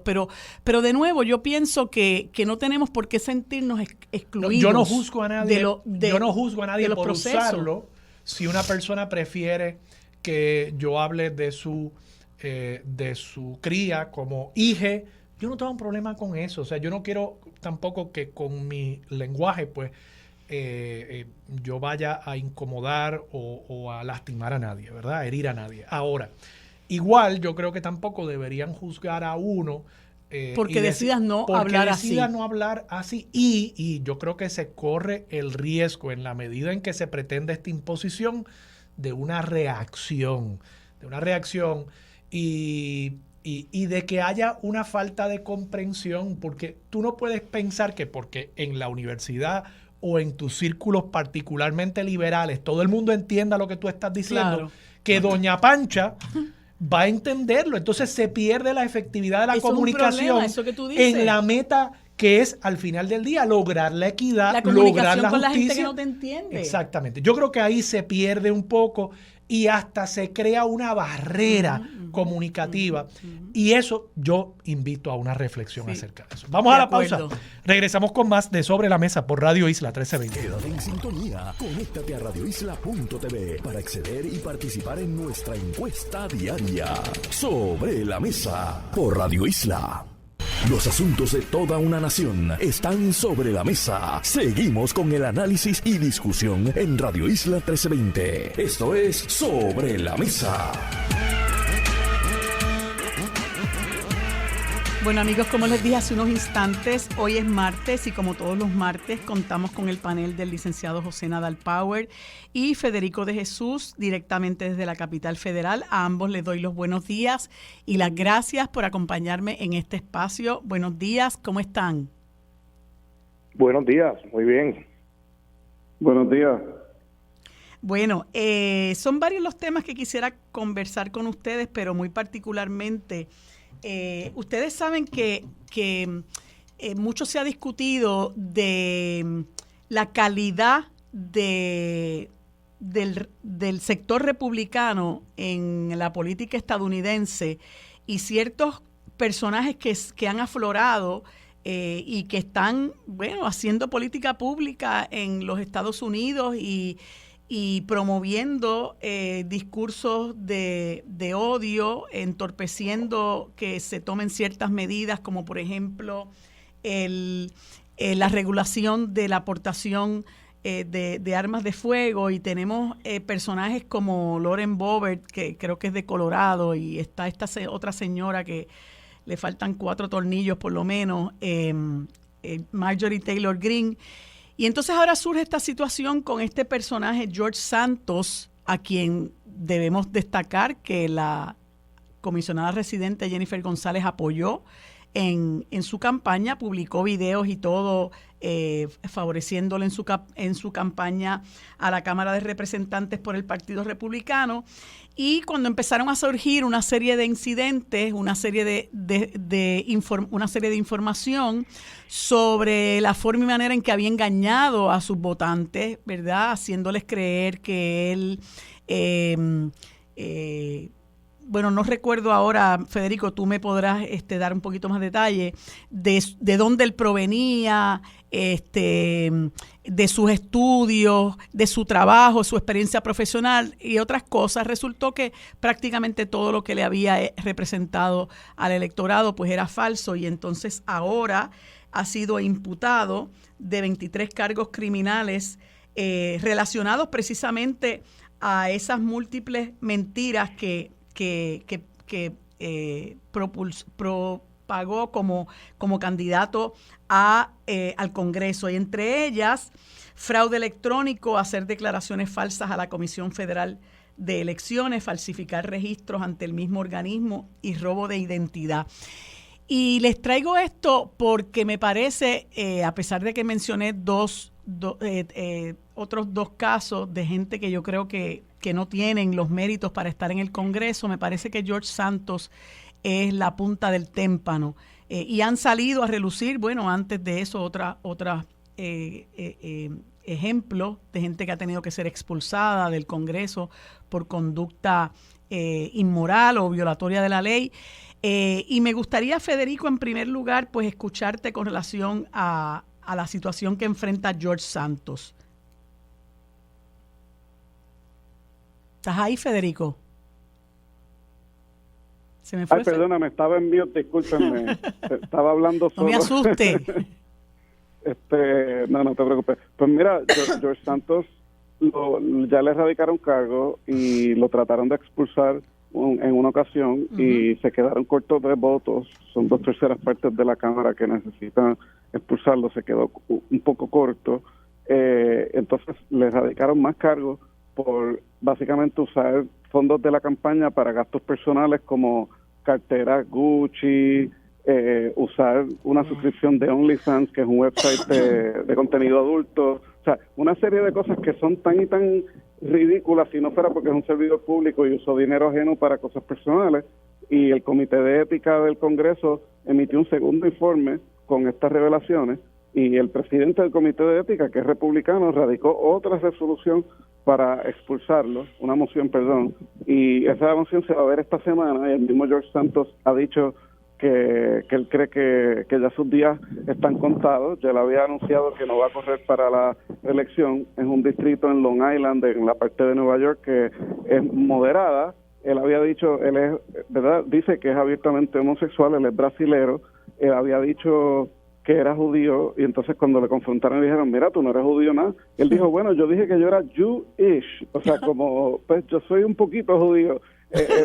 pero de nuevo yo pienso que no tenemos por qué sentirnos excluidos. Yo no juzgo a nadie, yo no juzgo a nadie los por procesos. usarlo. Si una persona prefiere que yo hable de su cría como hije, yo no tengo un problema con eso. O sea, yo no quiero tampoco que con mi lenguaje pues yo vaya a incomodar o a lastimar a nadie, ¿verdad? A herir a nadie. Ahora, igual yo creo que tampoco deberían juzgar a uno porque decidas no hablar así. Y yo creo que se corre el riesgo en la medida en que se pretende esta imposición de una reacción y de que haya una falta de comprensión, porque tú no puedes pensar que porque en la universidad o en tus círculos particularmente liberales todo el mundo entienda lo que tú estás diciendo, claro, que Doña Pancha va a entenderlo. Entonces se pierde la efectividad de la comunicación en la meta que es, al final del día, lograr la equidad, la comunicación lograr la con justicia. La gente que no te entiende. Exactamente. Yo creo que ahí se pierde un poco y hasta se crea una barrera comunicativa. Y eso yo invito a una reflexión acerca de eso. Vamos a la pausa. Regresamos con más de Sobre la Mesa por Radio Isla 1320. Quédate en sintonía. Conéctate a radioisla.tv para acceder y participar en nuestra encuesta diaria. Sobre la Mesa por Radio Isla. Los asuntos de toda una nación están sobre la mesa. Seguimos con el análisis y discusión en Radio Isla 1320. Esto es Sobre la Mesa. Bueno, amigos, como les dije hace unos instantes, hoy es martes y como todos los martes contamos con el panel del licenciado José Nadal Power y Federico de Jesús, directamente desde la capital federal. A ambos les doy los buenos días y las gracias por acompañarme en este espacio. Buenos días, ¿cómo están? Buenos días, muy bien. Buenos días. Bueno, son varios los temas que quisiera conversar con ustedes, pero muy particularmente... ustedes saben que mucho se ha discutido de la calidad del sector republicano en la política estadounidense y ciertos personajes que han aflorado y que están, bueno, haciendo política pública en los Estados Unidos y promoviendo discursos de odio, entorpeciendo que se tomen ciertas medidas, como por ejemplo la regulación de la aportación de armas de fuego, y tenemos personajes como Lauren Boebert, que creo que es de Colorado, y está esta otra señora que le faltan 4 tornillos por lo menos, Marjorie Taylor Greene. Y entonces ahora surge esta situación con este personaje, George Santos, a quien debemos destacar que la comisionada residente Jennifer González apoyó en su campaña, publicó videos y todo favoreciéndole en su campaña a la Cámara de Representantes por el Partido Republicano. Y cuando empezaron a surgir una serie de incidentes, una serie de información sobre la forma y manera en que había engañado a sus votantes, ¿verdad? Haciéndoles creer que él... bueno, no recuerdo ahora, Federico, tú me podrás dar un poquito más detalle de dónde él provenía, de sus estudios, de su trabajo, su experiencia profesional y otras cosas. Resultó que prácticamente todo lo que le había representado al electorado pues era falso, y entonces ahora ha sido imputado de 23 cargos criminales relacionados precisamente a esas múltiples mentiras que propagó como candidato al Congreso, y entre ellas fraude electrónico, hacer declaraciones falsas a la Comisión Federal de Elecciones, falsificar registros ante el mismo organismo y robo de identidad. Y les traigo esto porque me parece, a pesar de que mencioné otros 2 casos de gente que yo creo que no tienen los méritos para estar en el Congreso, me parece que George Santos es la punta del témpano. Y han salido a relucir, bueno, antes de eso otras ejemplos de gente que ha tenido que ser expulsada del Congreso por conducta inmoral o violatoria de la ley. Y me gustaría, Federico, en primer lugar, pues escucharte con relación a la situación que enfrenta George Santos. ¿Estás ahí, Federico? Se me fue. Ay, perdóname, estaba en mute, discúlpenme. Estaba hablando solo. No me asuste. No te preocupes. Pues mira, George Santos ya le radicaron cargo y lo trataron de expulsar en una ocasión y se quedaron cortos de votos. Son 2/3 partes de la Cámara que necesitan expulsarlo. Se quedó un poco corto. Entonces le radicaron más cargos por básicamente usar fondos de la campaña para gastos personales como carteras Gucci, usar una suscripción de OnlyFans, que es un website de contenido adulto. O sea, una serie de cosas que son tan y tan ridículas si no fuera porque es un servidor público y usó dinero ajeno para cosas personales. Y el Comité de Ética del Congreso emitió un segundo informe con estas revelaciones y el presidente del Comité de Ética, que es republicano, radicó otra resolución para expulsarlo, una moción, perdón, y esa moción se va a ver esta semana y el mismo George Santos ha dicho que él cree que ya sus días están contados. Ya le había anunciado que no va a correr para la elección en un distrito en Long Island, en la parte de Nueva York, que es moderada. Él había dicho, él es, ¿verdad? Dice que es abiertamente homosexual, él es brasilero, él había dicho que era judío, y entonces cuando le confrontaron le dijeron, mira, tú no eres judío nada. Él dijo, bueno, yo dije que yo era Jewish, o sea, como, pues yo soy un poquito judío.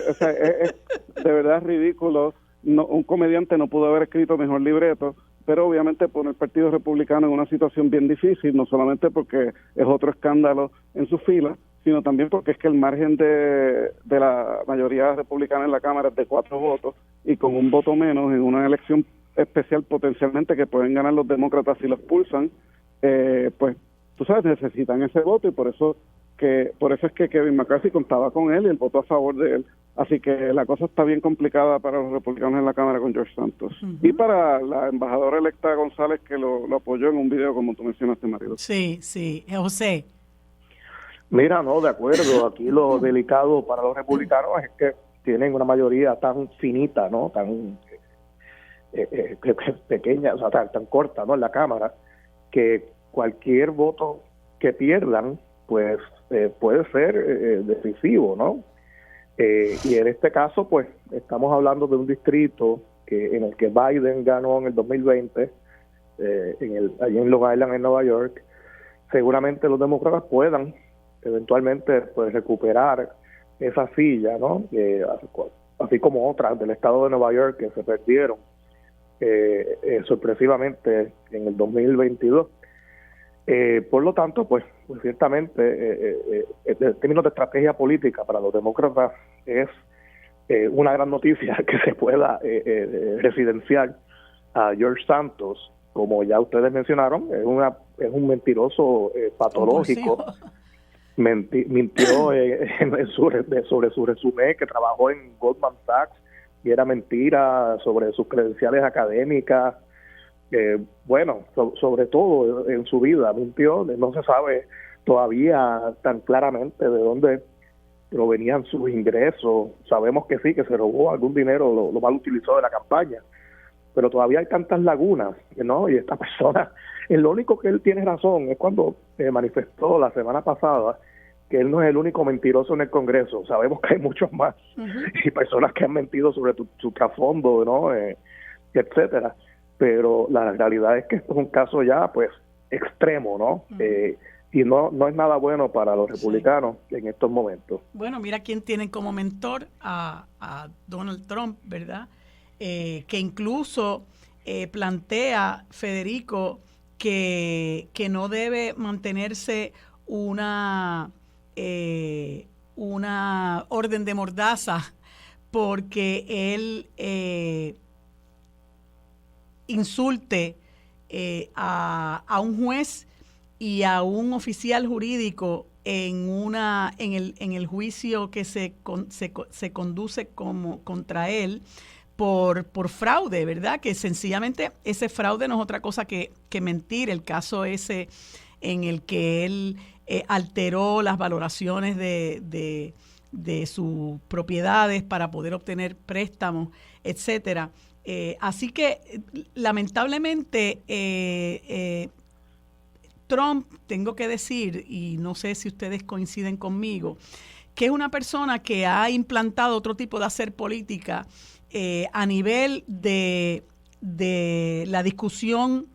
O sea, es de verdad ridículo. No, un comediante no pudo haber escrito mejor libreto, pero obviamente pone el Partido Republicano en una situación bien difícil, no solamente porque es otro escándalo en sus filas, sino también porque es que el margen de la mayoría republicana en la Cámara es de 4 votos, y con un voto menos en una elección especial potencialmente que pueden ganar los demócratas si los expulsan, pues tú sabes, necesitan ese voto, y por eso es que Kevin McCarthy contaba con él y él votó a favor de él. Así que la cosa está bien complicada para los republicanos en la Cámara con George Santos. Y para la embajadora electa González, que lo apoyó en un video, como tú mencionaste, Marido. Sí, José. Mira, no, de acuerdo. Aquí lo delicado para los republicanos es que tienen una mayoría tan finita, ¿no? Tan pequeña, o sea, tan corta, ¿no? En la Cámara, que cualquier voto que pierdan, pues puede ser decisivo, ¿no? Y en este caso, pues, estamos hablando de un distrito en el que Biden ganó en el 2020, allí en Long Island, en Nueva York. Seguramente los demócratas puedan eventualmente pues recuperar esa silla, ¿no? Así como otras del estado de Nueva York que se perdieron sorpresivamente en el 2022. Por lo tanto, pues ciertamente, en términos de estrategia política para los demócratas es una gran noticia que se pueda residenciar a George Santos, como ya ustedes mencionaron, es un mentiroso patológico. Mintió sobre su resumen, que trabajó en Goldman Sachs, y era mentira sobre sus credenciales académicas. Bueno, sobre todo en su vida mintió. No se sabe todavía tan claramente de dónde provenían sus ingresos. Sabemos que sí, que se robó algún dinero, lo mal utilizó de la campaña, pero todavía hay tantas lagunas, ¿no? Y esta persona, lo único que él tiene razón es cuando manifestó la semana pasada que él no es el único mentiroso en el Congreso. Sabemos que hay muchos más, y personas que han mentido sobre su trasfondo, ¿no? Etcétera. Pero la realidad es que esto es un caso ya, pues, extremo, ¿no? Y no es nada bueno para los republicanos en estos momentos. Bueno, mira quién tienen como mentor a Donald Trump, ¿verdad? Que incluso plantea, Federico, que no debe mantenerse una orden de mordaza porque él insulte a un juez y a un oficial jurídico en el juicio que se conduce contra él por fraude, ¿verdad? Que sencillamente ese fraude no es otra cosa que mentir. El caso ese en el que él alteró las valoraciones de sus propiedades para poder obtener préstamos, etcétera. Así que lamentablemente Trump, tengo que decir, y no sé si ustedes coinciden conmigo, que es una persona que ha implantado otro tipo de hacer política a nivel de la discusión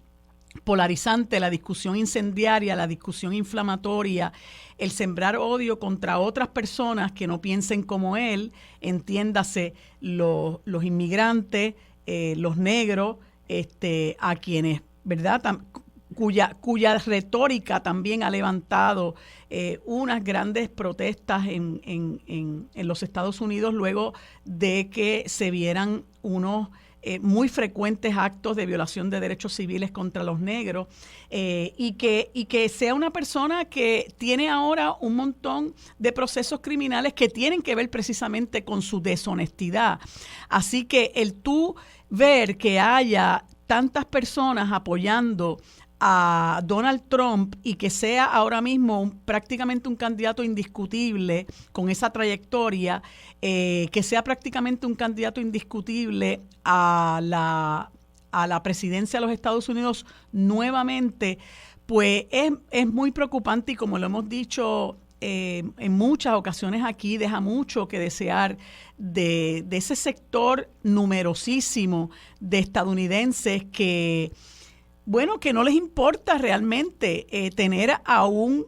polarizante, la discusión incendiaria, la discusión inflamatoria, el sembrar odio contra otras personas que no piensen como él, entiéndase los inmigrantes, los negros, a quienes, ¿verdad?, cuya retórica también ha levantado unas grandes protestas en los Estados Unidos luego de que se vieran unos muy frecuentes actos de violación de derechos civiles contra los negros, y que sea una persona que tiene ahora un montón de procesos criminales que tienen que ver precisamente con su deshonestidad. Así que el tú ver que haya tantas personas apoyando a Donald Trump y que sea ahora mismo prácticamente un candidato indiscutible con esa trayectoria, que sea prácticamente un candidato indiscutible a la presidencia de los Estados Unidos nuevamente, pues es muy preocupante, y como lo hemos dicho en muchas ocasiones aquí, deja mucho que desear de ese sector numerosísimo de estadounidenses que no les importa realmente tener a un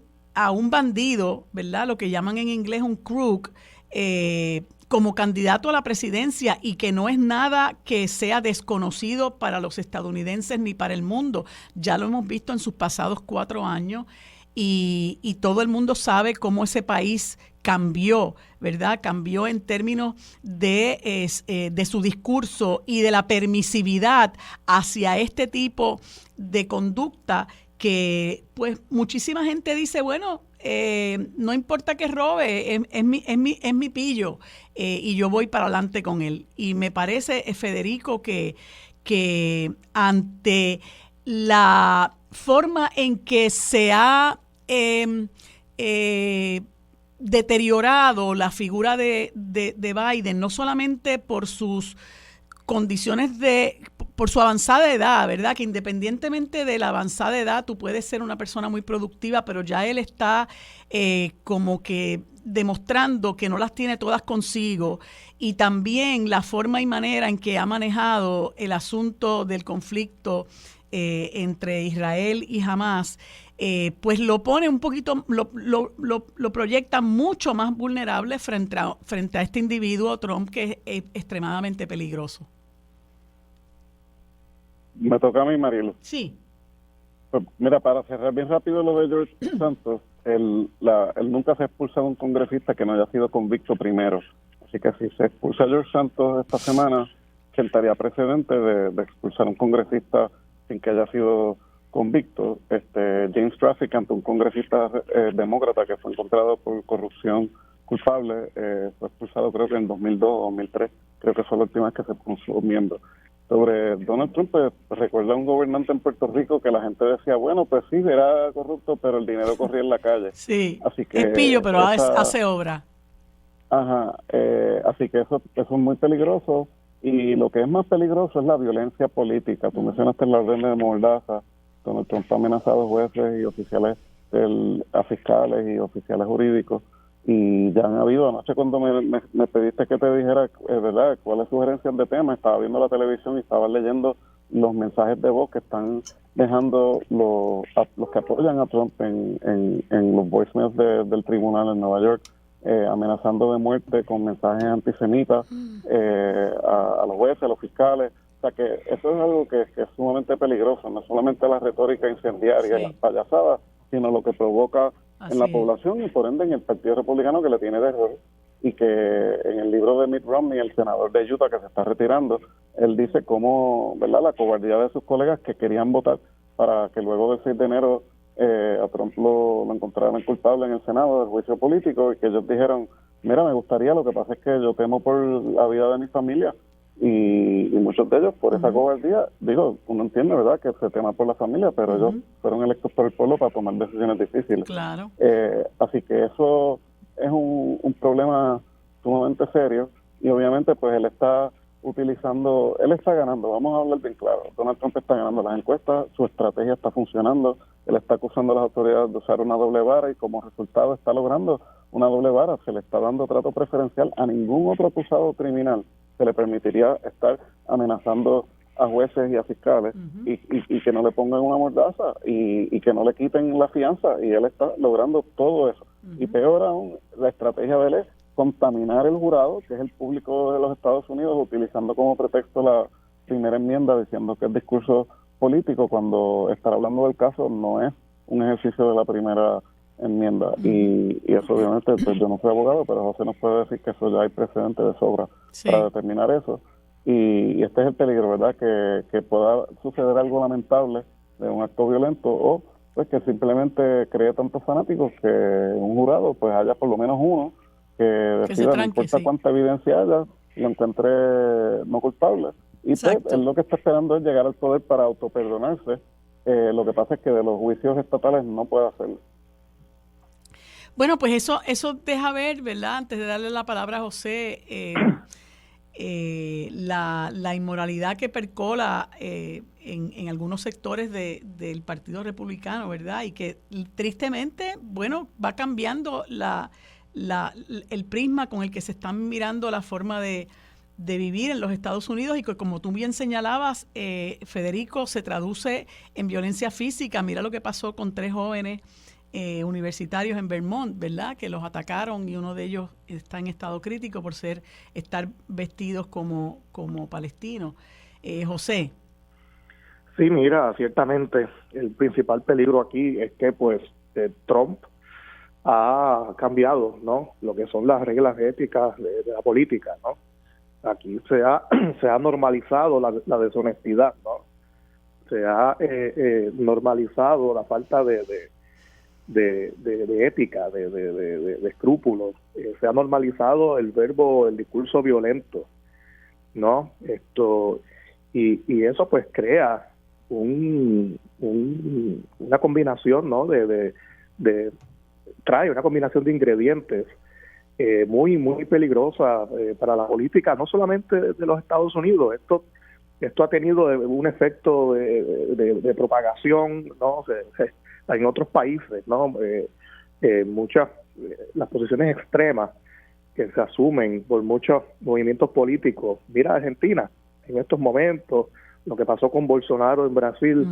bandido, ¿verdad? Lo que llaman en inglés un crook, como candidato a la presidencia, y que no es nada que sea desconocido para los estadounidenses ni para el mundo. Ya lo hemos visto en sus pasados 4 años y todo el mundo sabe cómo ese país cambió, ¿verdad? Cambió en términos de su discurso y de la permisividad hacia este tipo de conducta que, pues, muchísima gente dice, bueno, no importa que robe, es mi pillo, y yo voy para adelante con él. Y me parece, Federico, que ante la forma en que se ha deteriorado la figura de Biden, no solamente por sus condiciones por su avanzada edad, ¿verdad? Que independientemente de la avanzada edad, tú puedes ser una persona muy productiva, pero ya él está como que demostrando que no las tiene todas consigo, y también la forma y manera en que ha manejado el asunto del conflicto entre Israel y Hamás, pues lo pone un poquito, lo proyecta mucho más vulnerable frente a este individuo, Trump, que es extremadamente peligroso. Me toca a mí, Marielo. Sí. Pues mira, para cerrar bien rápido lo de George Santos, él nunca se expulsa a un congresista que no haya sido convicto primero. Así que si se expulsa a George Santos esta semana, sentaría precedente de expulsar a un congresista sin que haya sido convicto. James Traficant, un congresista demócrata que fue encontrado por corrupción culpable, fue expulsado creo que en 2002 o 2003, creo que fue la última vez que se puso miembro. Sobre Donald Trump, pues, recuerda a un gobernante en Puerto Rico que la gente decía, bueno, pues sí, era corrupto, pero el dinero corría en la calle. Sí, así que es pillo, pero hace obra. Ajá, así que eso es muy peligroso, y lo que es más peligroso es la violencia política. Tú mencionaste la orden de Mordaza, Donald Trump ha amenazado a jueces y oficiales, a fiscales y oficiales jurídicos, y ya han habido, anoche cuando me pediste que te dijera, ¿verdad?, cuáles sugerencias de temas, estaba viendo la televisión y estaba leyendo los mensajes de voz que están dejando los que apoyan a Trump en los voicemails del tribunal en Nueva York, amenazando de muerte con mensajes antisemitas a los jueces, a los fiscales. O sea que eso es algo que es sumamente peligroso, no solamente la retórica incendiaria y las payasadas, sino lo que provoca en la población y por ende en el Partido Republicano, que le tiene terror. Y que en el libro de Mitt Romney, el senador de Utah que se está retirando, él dice cómo, ¿verdad?, la cobardía de sus colegas que querían votar para que luego del 6 de enero a Trump lo encontraran culpable en el Senado del juicio político, y que ellos dijeron, mira, me gustaría, lo que pasa es que yo temo por la vida de mi familia, y muchos de ellos por esa cobardía, digo, uno entiende, ¿verdad?, que se tema por la familia, pero ellos fueron electos por el pueblo para tomar decisiones difíciles. Claro. Así que eso es un problema sumamente serio, y obviamente pues él está ganando, vamos a hablar bien claro. Donald Trump está ganando las encuestas, su estrategia está funcionando, él está acusando a las autoridades de usar una doble vara, y como resultado está logrando una doble vara. Se le está dando trato preferencial. A ningún otro acusado criminal se le permitiría estar amenazando a jueces y a fiscales y que no le pongan una mordaza y que no le quiten la fianza, y él está logrando todo eso. Y peor aún, la estrategia de él es contaminar el jurado, que es el público de los Estados Unidos, utilizando como pretexto la primera enmienda, diciendo que es discurso político, cuando estar hablando del caso no es un ejercicio de la primera enmienda. Y eso obviamente, pues yo no soy abogado, pero José nos puede decir que eso ya hay precedente de sobra para determinar eso. Y este es el peligro, ¿verdad? Que pueda suceder algo lamentable de un acto violento, o pues que simplemente cree tantos fanáticos que un jurado pues haya por lo menos uno que decida, no importa cuánta evidencia haya, lo encuentre no culpable. Y pues, él lo que está esperando es llegar al poder para autoperdonarse. Lo que pasa es que de los juicios estatales no puede hacerlo. Bueno, pues eso deja ver, ¿verdad? Antes de darle la palabra a José, la inmoralidad que percola en algunos sectores del Partido Republicano, ¿verdad? Y que tristemente, bueno, va cambiando el prisma con el que se están mirando la forma de vivir en los Estados Unidos, y que, como tú bien señalabas, Federico, se traduce en violencia física. Mira lo que pasó con 3 jóvenes universitarios en Vermont, ¿verdad?, que los atacaron, y uno de ellos está en estado crítico por estar vestidos como palestinos. José. Sí, mira, ciertamente el principal peligro aquí es que pues Trump ha cambiado, ¿no?, lo que son las reglas éticas de la política, ¿no? Aquí se ha normalizado la deshonestidad, ¿no? Se ha normalizado la falta de ética, de escrúpulos. Se ha normalizado el discurso violento, ¿no? Y eso pues crea una combinación, ¿no? Trae una combinación de ingredientes muy, muy peligrosa para la política, no solamente de los Estados Unidos. Esto ha tenido un efecto de propagación, ¿no? En otros países, ¿no? Las posiciones extremas que se asumen por muchos movimientos políticos. Mira Argentina, en estos momentos, lo que pasó con Bolsonaro en Brasil,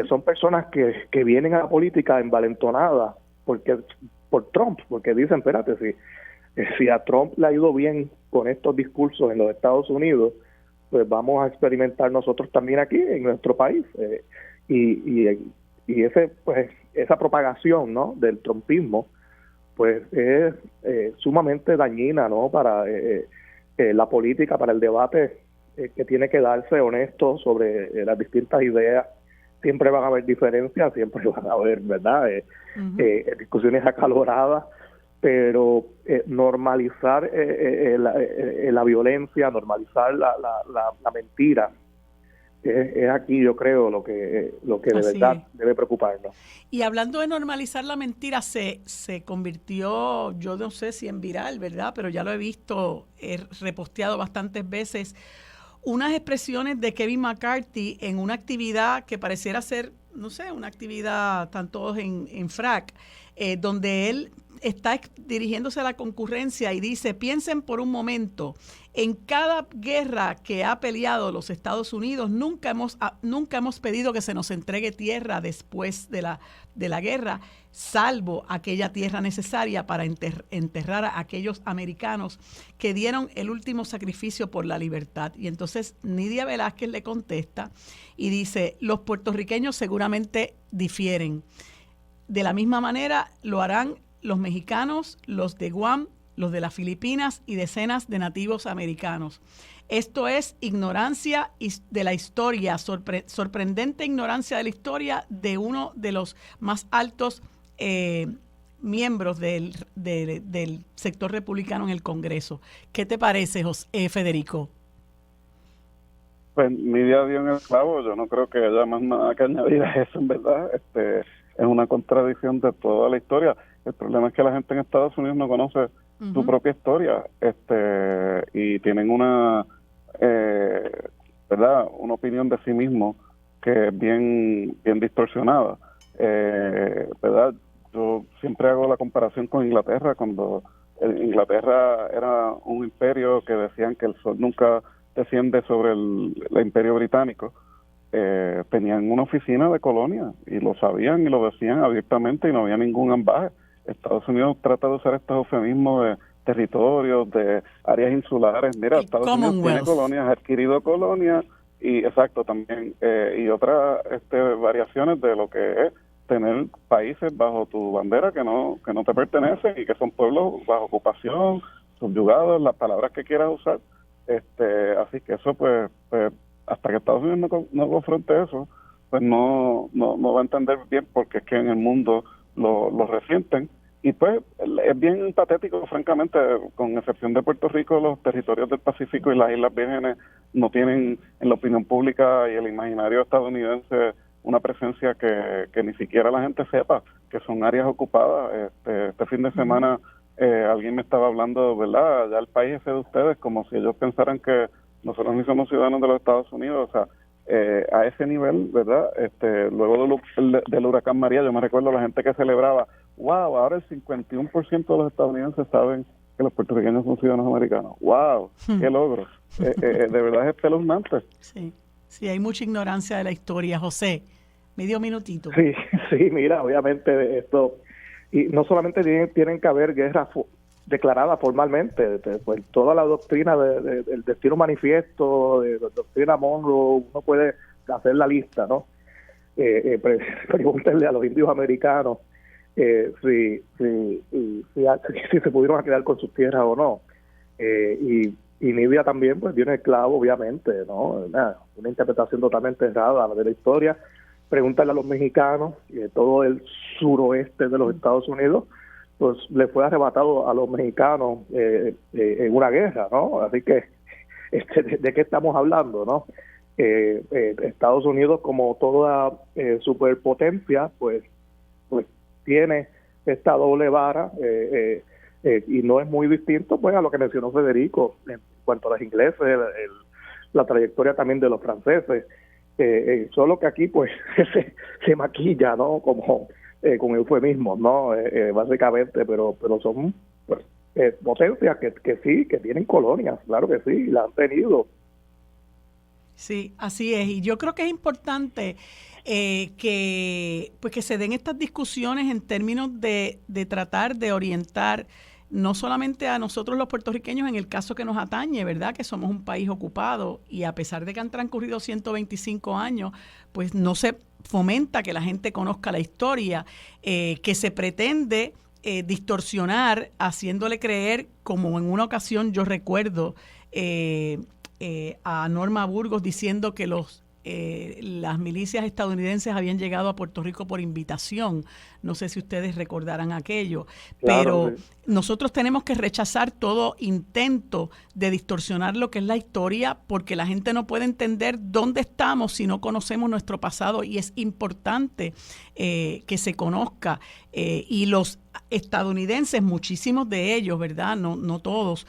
son personas que vienen a la política envalentonadas por Trump, porque dicen, espérate, si a Trump le ha ido bien con estos discursos en los Estados Unidos, pues vamos a experimentar nosotros también aquí en nuestro país. Y esa propagación, ¿no?, del trumpismo, pues es sumamente dañina, ¿no?, para la política, para el debate que tiene que darse honesto sobre las distintas ideas. Siempre van a haber diferencias, siempre van a haber, ¿verdad?, discusiones acaloradas, pero normalizar la violencia, normalizar la mentira, es aquí, yo creo, lo que de verdad debe preocuparnos. Y hablando de normalizar la mentira, se convirtió, yo no sé si en viral, ¿verdad?, pero ya lo he visto, he reposteado bastantes veces, unas expresiones de Kevin McCarthy en una actividad que pareciera ser, no sé, una actividad, están todos en frac, donde él está dirigiéndose a la concurrencia y dice: piensen por un momento, en cada guerra que ha peleado los Estados Unidos, nunca hemos pedido que se nos entregue tierra después de la guerra, salvo aquella tierra necesaria para enterrar a aquellos americanos que dieron el último sacrificio por la libertad. Y entonces Nidia Velázquez le contesta y dice: los puertorriqueños seguramente difieren. De la misma manera lo harán los mexicanos, los de Guam, los de las Filipinas y decenas de nativos americanos. Esto es ignorancia de la historia, sorprendente ignorancia de la historia de uno de los más altos miembros del sector republicano en el Congreso. ¿Qué te parece, Federico? Pues Nidia dio en el clavo. Yo no creo que haya más nada que añadir a eso, en verdad. Es una contradicción de toda la historia. El problema es que la gente en Estados Unidos no conoce su propia historia, y tienen una, ¿verdad?, una opinión de sí mismo que es bien distorsionada, ¿verdad? Yo siempre hago la comparación con Inglaterra. Cuando Inglaterra era un imperio que decían que el sol nunca desciende sobre el imperio británico, tenían una oficina de colonia y lo sabían y lo decían abiertamente y no había ningún ambaje. Estados Unidos trata de usar estos eufemismos de territorios, de áreas insulares. Mira, Estados Unidos tiene colonias, ha adquirido colonias y exacto también, y otras variaciones de lo que es tener países bajo tu bandera que no te pertenecen y que son pueblos bajo ocupación, subyugados, las palabras que quieras usar. Así que eso pues hasta que Estados Unidos no confronte eso, pues no va a entender bien, porque es que en el mundo lo resienten. Y pues es bien patético, francamente, con excepción de Puerto Rico, los territorios del Pacífico y las Islas Vírgenes no tienen en la opinión pública y el imaginario estadounidense una presencia que ni siquiera la gente sepa que son áreas ocupadas. Este fin de semana alguien me estaba hablando, ¿verdad?, ya el país ese de ustedes, como si ellos pensaran que nosotros ni somos ciudadanos de los Estados Unidos. O sea, a ese nivel, ¿verdad? Luego del huracán María, yo me recuerdo la gente que celebraba, wow, ahora el 51% de los estadounidenses saben que los puertorriqueños son ciudadanos americanos. Wow, qué logro. De verdad es espeluznante. Sí, hay mucha ignorancia de la historia. José, medio minutito. Sí, mira, obviamente esto, y no solamente tienen que haber guerras declarada formalmente, pues toda la doctrina del destino manifiesto, de la doctrina Monroe, uno puede hacer la lista, ¿no? Pregúntenle a los indios americanos si se pudieron quedar con sus tierras o no. Y Nidia también pues dio en el clavo, obviamente, ¿no? Una interpretación totalmente errada de la historia. Pregúntenle a los mexicanos, todo el suroeste de los Estados Unidos, pues le fue arrebatado a los mexicanos en una guerra, ¿no? Así que, ¿de qué estamos hablando, no? Estados Unidos, como toda superpotencia, pues tiene esta doble vara, y no es muy distinto, pues, a lo que mencionó Federico en cuanto a los ingleses, la trayectoria también de los franceses, solo que aquí, pues, se maquilla, ¿no? Como con eufemismos, ¿no? Básicamente, pero son pues, potencias que sí, que tienen colonias, claro que sí, la han tenido. Sí, así es, y yo creo que es importante que se den estas discusiones en términos de tratar de orientar no solamente a nosotros los puertorriqueños en el caso que nos atañe, ¿verdad?, que somos un país ocupado y a pesar de que han transcurrido 125 años, pues no se fomenta que la gente conozca la historia, que se pretende distorsionar, haciéndole creer, como en una ocasión yo recuerdo a Norma Burgos diciendo que las milicias estadounidenses habían llegado a Puerto Rico por invitación. No sé si ustedes recordarán aquello, claro, pero sí. Nosotros tenemos que rechazar todo intento de distorsionar lo que es la historia, porque la gente no puede entender dónde estamos si no conocemos nuestro pasado, y es importante que se conozca. Y los estadounidenses, muchísimos de ellos, ¿verdad? No todos,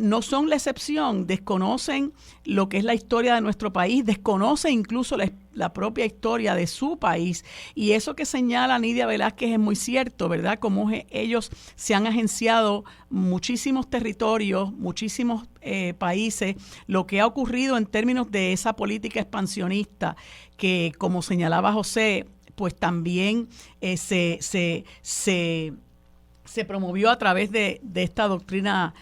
no son la excepción, desconocen lo que es la historia de nuestro país, desconocen incluso la propia historia de su país, y eso que señala Nidia Velázquez es muy cierto, ¿verdad? Como ellos se han agenciado muchísimos territorios, muchísimos países, lo que ha ocurrido en términos de esa política expansionista que, como señalaba José, pues también se promovió a través de esta doctrina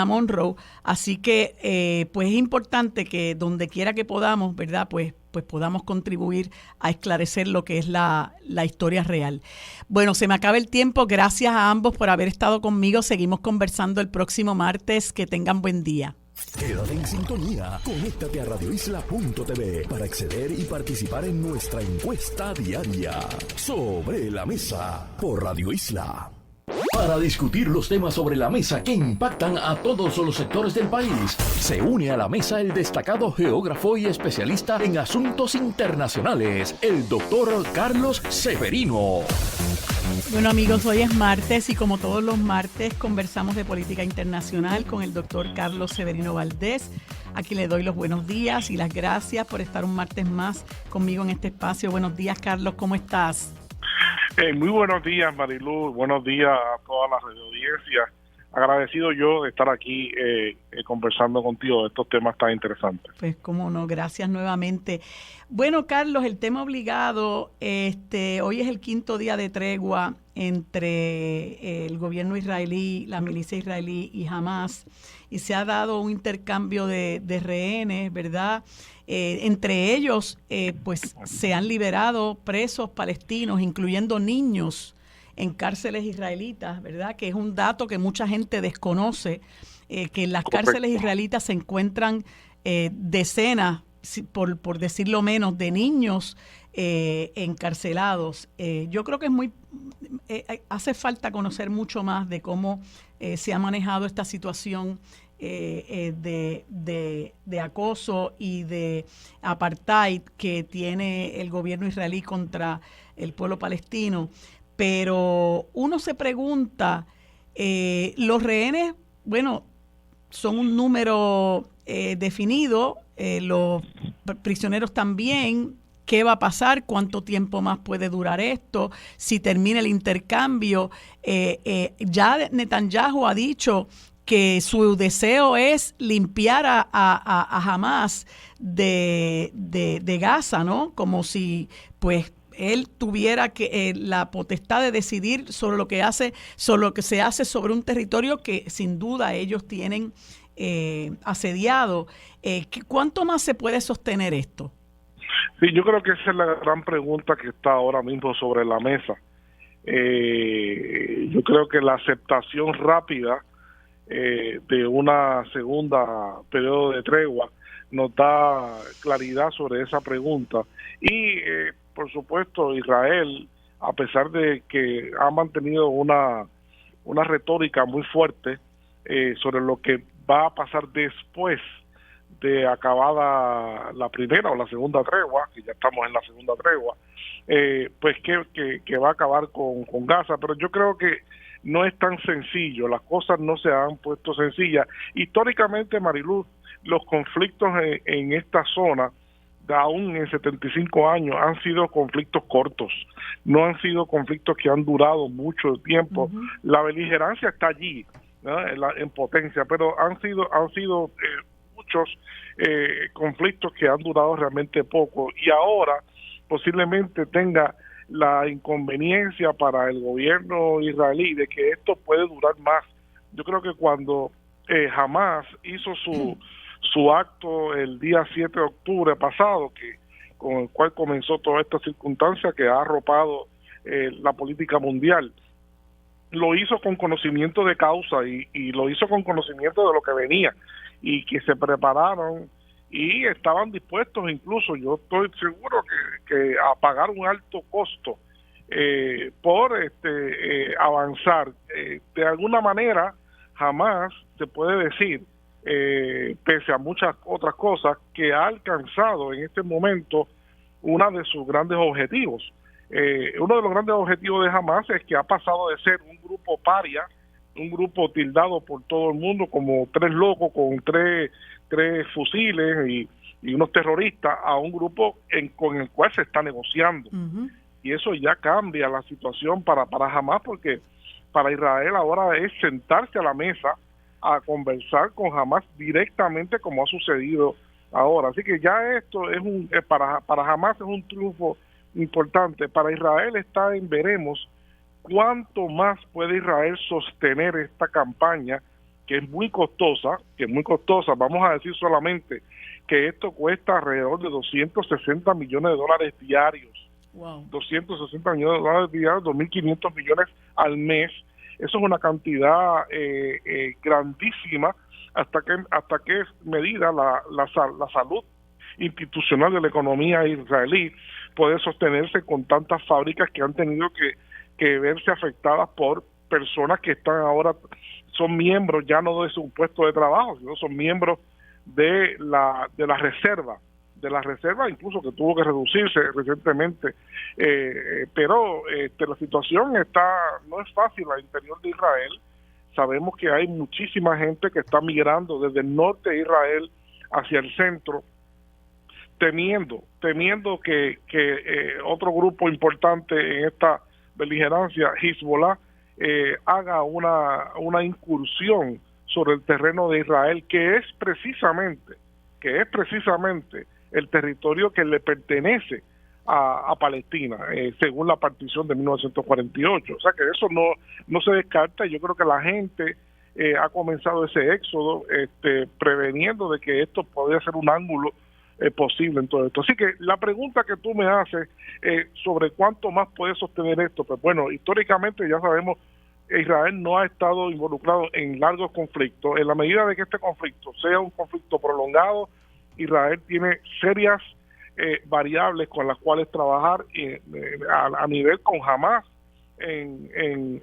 Monroe. Así que pues es importante que donde quiera que podamos, ¿verdad?, pues podamos contribuir a esclarecer lo que es la historia real. Bueno, se me acaba el tiempo. Gracias a ambos por haber estado conmigo. Seguimos conversando el próximo martes. Que tengan buen día. Quédate en sintonía. Conéctate a radioisla.tv para acceder y participar en nuestra encuesta diaria. Sobre la mesa por Radio Isla. para discutir los temas sobre la mesa que impactan a todos los sectores del país. Se une a la mesa el destacado geógrafo y especialista en asuntos internacionales, el doctor Carlos Severino. Bueno, amigos, hoy es martes y como todos los martes conversamos de política internacional con el doctor Carlos Severino Valdés. Aquí le doy los buenos días y las gracias por estar un martes más conmigo en este espacio. Buenos días, Carlos, ¿cómo estás? Muy buenos días, Marilu. Buenos días a toda la radioaudiencia. Agradecido yo de estar aquí conversando contigo de estos temas tan interesantes. Pues cómo no, gracias nuevamente. Bueno, Carlos, el tema obligado, hoy es el 5º día de tregua entre el gobierno israelí, la milicia israelí y Hamas, y se ha dado un intercambio de rehenes, ¿verdad? Entre ellos, pues se han liberado presos palestinos, incluyendo niños, en cárceles israelitas, ¿verdad? Que es un dato que mucha gente desconoce, que en las cárceles israelitas se encuentran decenas, por decirlo menos, de niños encarcelados. Yo creo que es hace falta conocer mucho más de cómo se ha manejado esta situación de acoso y de apartheid que tiene el gobierno israelí contra el pueblo palestino. Pero uno se pregunta, los rehenes, bueno, son un número definido, los prisioneros también. ¿Qué va a pasar? ¿Cuánto tiempo más puede durar esto? Si termina el intercambio, ya Netanyahu ha dicho que su deseo es limpiar a Hamas de Gaza, ¿no? Como si, pues, él tuviera la potestad de decidir sobre lo que se hace sobre un territorio que sin duda ellos tienen asediado. ¿Cuánto más se puede sostener esto? Sí, yo creo que esa es la gran pregunta que está ahora mismo sobre la mesa. Yo creo que la aceptación rápida de una segunda periodo de tregua nos da claridad sobre esa pregunta. Y por supuesto, Israel, a pesar de que ha mantenido una retórica muy fuerte sobre lo que va a pasar después de acabada la primera o la segunda tregua, que ya estamos en la segunda tregua, pues que va a acabar con Gaza. Pero yo creo que no es tan sencillo, las cosas no se han puesto sencillas. Históricamente, Mariluz, los conflictos en esta zona, aún en 75 años, han sido conflictos cortos, no han sido conflictos que han durado mucho tiempo. Uh-huh. La beligerancia está allí, ¿no? en potencia, pero han sido muchos conflictos que han durado realmente poco, y ahora posiblemente tenga la inconveniencia para el gobierno israelí de que esto puede durar más. Yo creo que cuando Hamas hizo su acto el día 7 de octubre pasado, con el cual comenzó toda esta circunstancia que ha arropado la política mundial, lo hizo con conocimiento de causa y lo hizo con conocimiento de lo que venía, y que se prepararon y estaban dispuestos, incluso yo estoy seguro que a pagar un alto costo por avanzar. De alguna manera, jamás se puede decir, pese a muchas otras cosas, que ha alcanzado en este momento uno de sus grandes objetivos. Uno de los grandes objetivos de Hamas es que ha pasado de ser un grupo paria, un grupo tildado por todo el mundo como tres locos con tres fusiles y unos terroristas, a un grupo con el cual se está negociando. Uh-huh. Y eso ya cambia la situación para Hamas, porque para Israel ahora es sentarse a la mesa a conversar con Hamas directamente, como ha sucedido ahora. Así que ya esto es para Hamas es un triunfo importante. Para Israel está en veremos cuánto más puede Israel sostener esta campaña, que es muy costosa. Vamos a decir solamente que esto cuesta alrededor de $260 millones diarios. Wow. 260 millones de dólares diarios, 2.500 millones al mes. Eso es una cantidad grandísima, hasta qué medida la salud institucional de la economía israelí puede sostenerse con tantas fábricas que han tenido que verse afectadas por personas que están ahora, son miembros ya no de su puesto de trabajo, sino son miembros de la reserva, incluso que tuvo que reducirse recientemente, pero la situación no es fácil al interior de Israel. Sabemos que hay muchísima gente que está migrando desde el norte de Israel hacia el centro, temiendo que otro grupo importante en esta beligerancia, Hezbollah, haga una incursión sobre el terreno de Israel, que es precisamente el territorio que le pertenece a Palestina, según la partición de 1948. O sea que eso no se descarta. Yo creo que la gente ha comenzado ese éxodo, preveniendo de que esto podría ser un ángulo posible en todo esto. Así que la pregunta que tú me haces sobre cuánto más puede sostener esto, pues bueno, históricamente ya sabemos, Israel no ha estado involucrado en largos conflictos. En la medida de que este conflicto sea un conflicto prolongado, Israel tiene serias variables con las cuales trabajar a nivel con Hamas en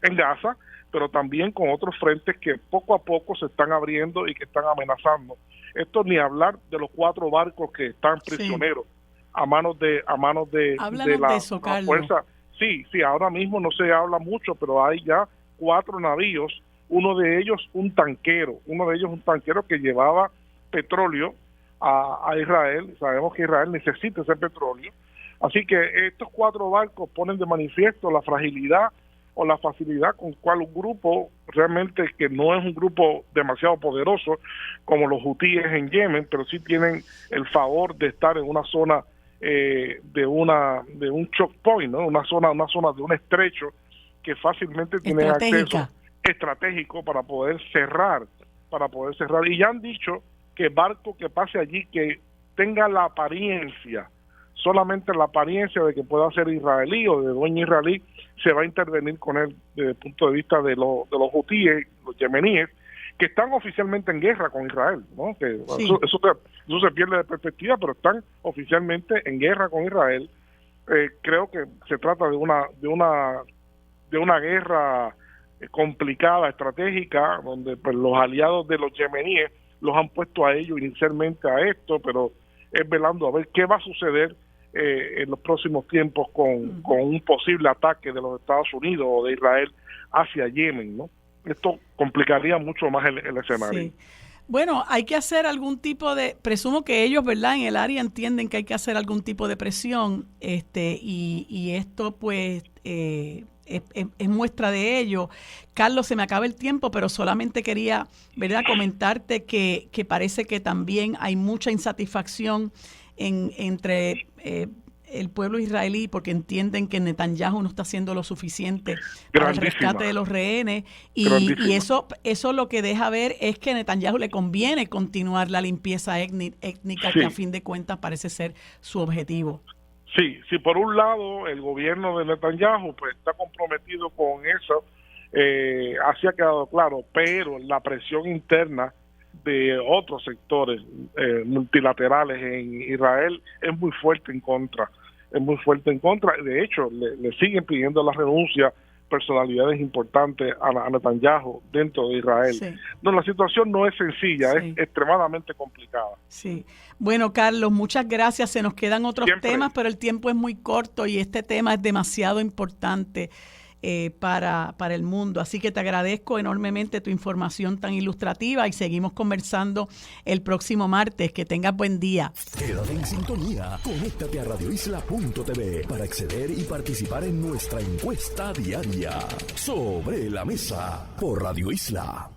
Gaza, pero también con otros frentes que poco a poco se están abriendo y que están amenazando. Esto ni hablar de los 4 barcos que están prisioneros a manos de la fuerza. Sí, ahora mismo no se habla mucho, pero hay ya 4 navíos, uno de ellos un tanquero que llevaba petróleo a Israel. Sabemos que Israel necesita ese petróleo, así que estos 4 barcos ponen de manifiesto la fragilidad o la facilidad con cual un grupo realmente que no es un grupo demasiado poderoso como los hutíes en Yemen, pero sí tienen el favor de estar en una zona de un choke point, ¿no? una zona de un estrecho que fácilmente tiene acceso estratégico para poder cerrar, y ya han dicho que barco que pase allí que tenga solamente la apariencia de que pueda ser israelí o de dueño israelí, se va a intervenir con él desde el punto de vista de los hutíes, los yemeníes, que están oficialmente en guerra con Israel, ¿no? Que sí. eso se pierde de perspectiva, pero están oficialmente en guerra con Israel. Creo que se trata de una guerra complicada, estratégica, donde pues, los aliados de los yemeníes los han puesto a ellos inicialmente a esto, pero es velando a ver qué va a suceder en los próximos tiempos con un posible ataque de los Estados Unidos o de Israel hacia Yemen, ¿no? Esto complicaría mucho más el escenario. Sí. Bueno, hay que hacer algún tipo de, presumo que ellos, ¿verdad?, en el área entienden que hay que hacer algún tipo de presión, y esto pues es muestra de ello. Carlos, se me acaba el tiempo, pero solamente quería, ¿verdad?, comentarte que parece que también hay mucha insatisfacción entre el pueblo israelí, porque entienden que Netanyahu no está haciendo lo suficiente para el rescate de los rehenes, y eso lo que deja ver es que a Netanyahu le conviene continuar la limpieza étnica, que a fin de cuentas parece ser su objetivo. Sí, por un lado el gobierno de Netanyahu pues está comprometido con eso, así ha quedado claro, pero la presión interna de otros sectores multilaterales en Israel es muy fuerte en contra. De hecho, le siguen pidiendo la renuncia personalidades importantes a Netanyahu dentro de Israel. Sí. No, la situación no es sencilla, es extremadamente complicada. Sí. Bueno, Carlos, muchas gracias. Se nos quedan otros temas, pero el tiempo es muy corto y este tema es demasiado importante para el mundo. Así que te agradezco enormemente tu información tan ilustrativa y seguimos conversando el próximo martes. Que tengas buen día. Quédate en sintonía. Conéctate a radioisla.tv para acceder y participar en nuestra encuesta diaria. Sobre la mesa por Radio Isla.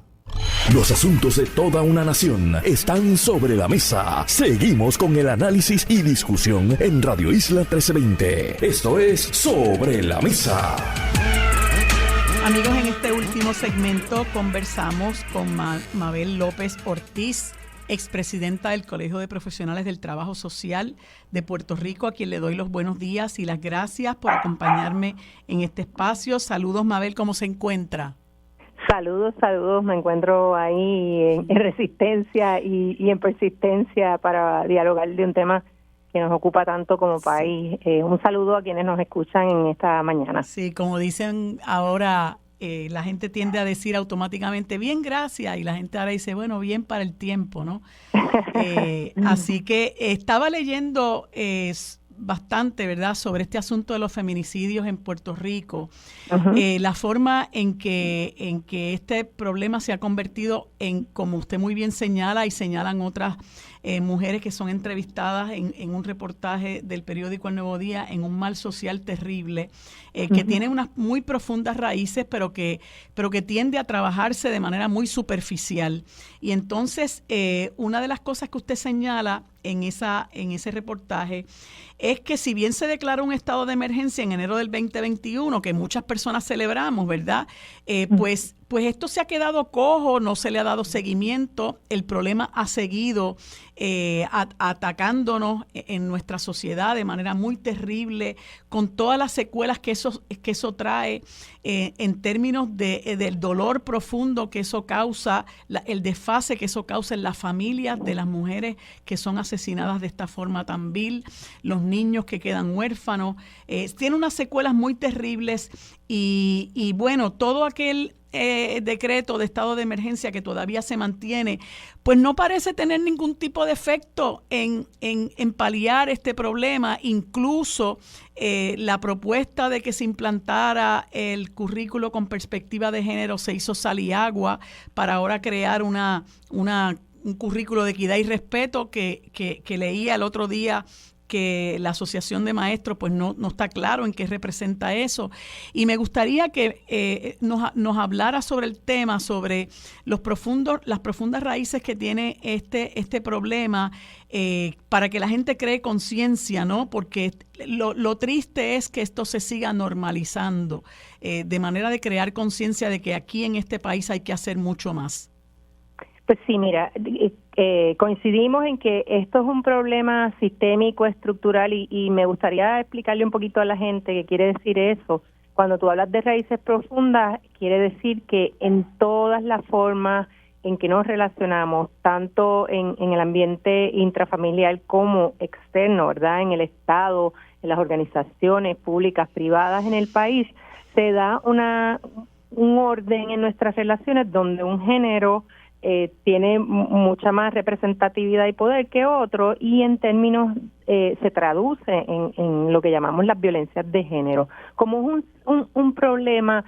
Los asuntos de toda una nación están sobre la mesa. Seguimos con el análisis y discusión en Radio Isla 1320. Esto es Sobre la Mesa. Amigos, en este último segmento conversamos con Mabel López Ortiz, expresidenta del Colegio de Profesionales del Trabajo Social de Puerto Rico, a quien le doy los buenos días y las gracias por acompañarme en este espacio. Saludos, Mabel, ¿cómo se encuentra? Saludos, me encuentro ahí en resistencia y en persistencia para dialogar de un tema que nos ocupa tanto como país. Un saludo a quienes nos escuchan en esta mañana. Sí, como dicen ahora, la gente tiende a decir automáticamente, bien, gracias, y la gente ahora dice, bueno, bien para el tiempo, ¿no? Así que estaba leyendo bastante, ¿verdad?, sobre este asunto de los feminicidios en Puerto Rico, la forma en que este problema se ha convertido en, como usted muy bien señala y señalan otras mujeres que son entrevistadas en un reportaje del periódico El Nuevo Día, en un mal social terrible, que tiene unas muy profundas raíces, pero que tiende a trabajarse de manera muy superficial. Y entonces, una de las cosas que usted señala en ese reportaje es que si bien se declaró un estado de emergencia en enero del 2021, que muchas personas celebramos, ¿verdad? Pues esto se ha quedado cojo, no se le ha dado seguimiento, el problema ha seguido atacándonos en nuestra sociedad de manera muy terrible, con todas las secuelas que eso trae en términos del dolor profundo que eso causa, el desfase que eso causa en las familias de las mujeres que son asesinadas de esta forma tan vil, los niños que quedan huérfanos, tiene unas secuelas muy terribles y bueno, todo aquel decreto de estado de emergencia que todavía se mantiene, pues no parece tener ningún tipo de efecto en paliar este problema. Incluso la propuesta de que se implantara el currículo con perspectiva de género se hizo sal y agua para ahora crear un currículo de equidad y respeto que leía el otro día que la Asociación de Maestros pues no está claro en qué representa eso. Y me gustaría que nos hablara sobre el tema, sobre las profundas raíces que tiene este problema, para que la gente cree conciencia, ¿no? Porque lo triste es que esto se siga normalizando, de manera de crear conciencia de que aquí en este país hay que hacer mucho más. Pues sí, mira, coincidimos en que esto es un problema sistémico, estructural, y me gustaría explicarle un poquito a la gente qué quiere decir eso. Cuando tú hablas de raíces profundas, quiere decir que en todas las formas en que nos relacionamos, tanto en el ambiente intrafamiliar como externo, ¿verdad?, en el Estado, en las organizaciones públicas, privadas en el país, se da un orden en nuestras relaciones donde un género tiene mucha más representatividad y poder que otro, y en términos se traduce en lo que llamamos las violencias de género. Como es un problema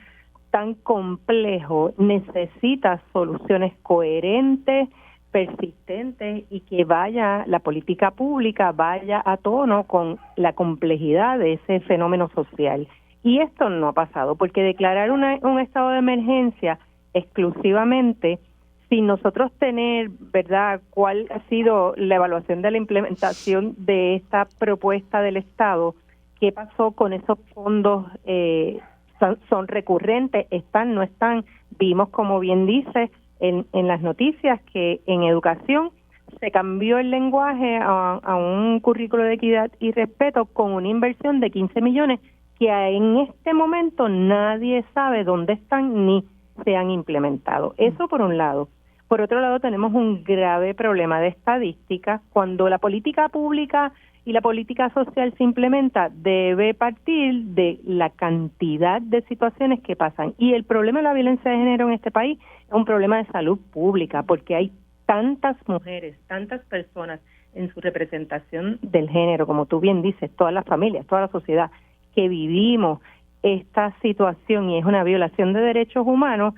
tan complejo, necesita soluciones coherentes, persistentes, y que la política pública vaya a tono con la complejidad de ese fenómeno social. Y esto no ha pasado, porque declarar un estado de emergencia exclusivamente sin nosotros tener, ¿verdad?, cuál ha sido la evaluación de la implementación de esta propuesta del Estado, qué pasó con esos fondos, son recurrentes, están, no están. Vimos, como bien dice en las noticias, que en educación se cambió el lenguaje a un currículo de equidad y respeto con una inversión de 15 millones que en este momento nadie sabe dónde están ni se han implementado. Eso por un lado. Por otro lado, tenemos un grave problema de estadística. Cuando la política pública y la política social se implementa, debe partir de la cantidad de situaciones que pasan. Y el problema de la violencia de género en este país es un problema de salud pública, porque hay tantas mujeres, tantas personas en su representación del género, como tú bien dices, todas las familias, toda la sociedad, que vivimos esta situación, y es una violación de derechos humanos,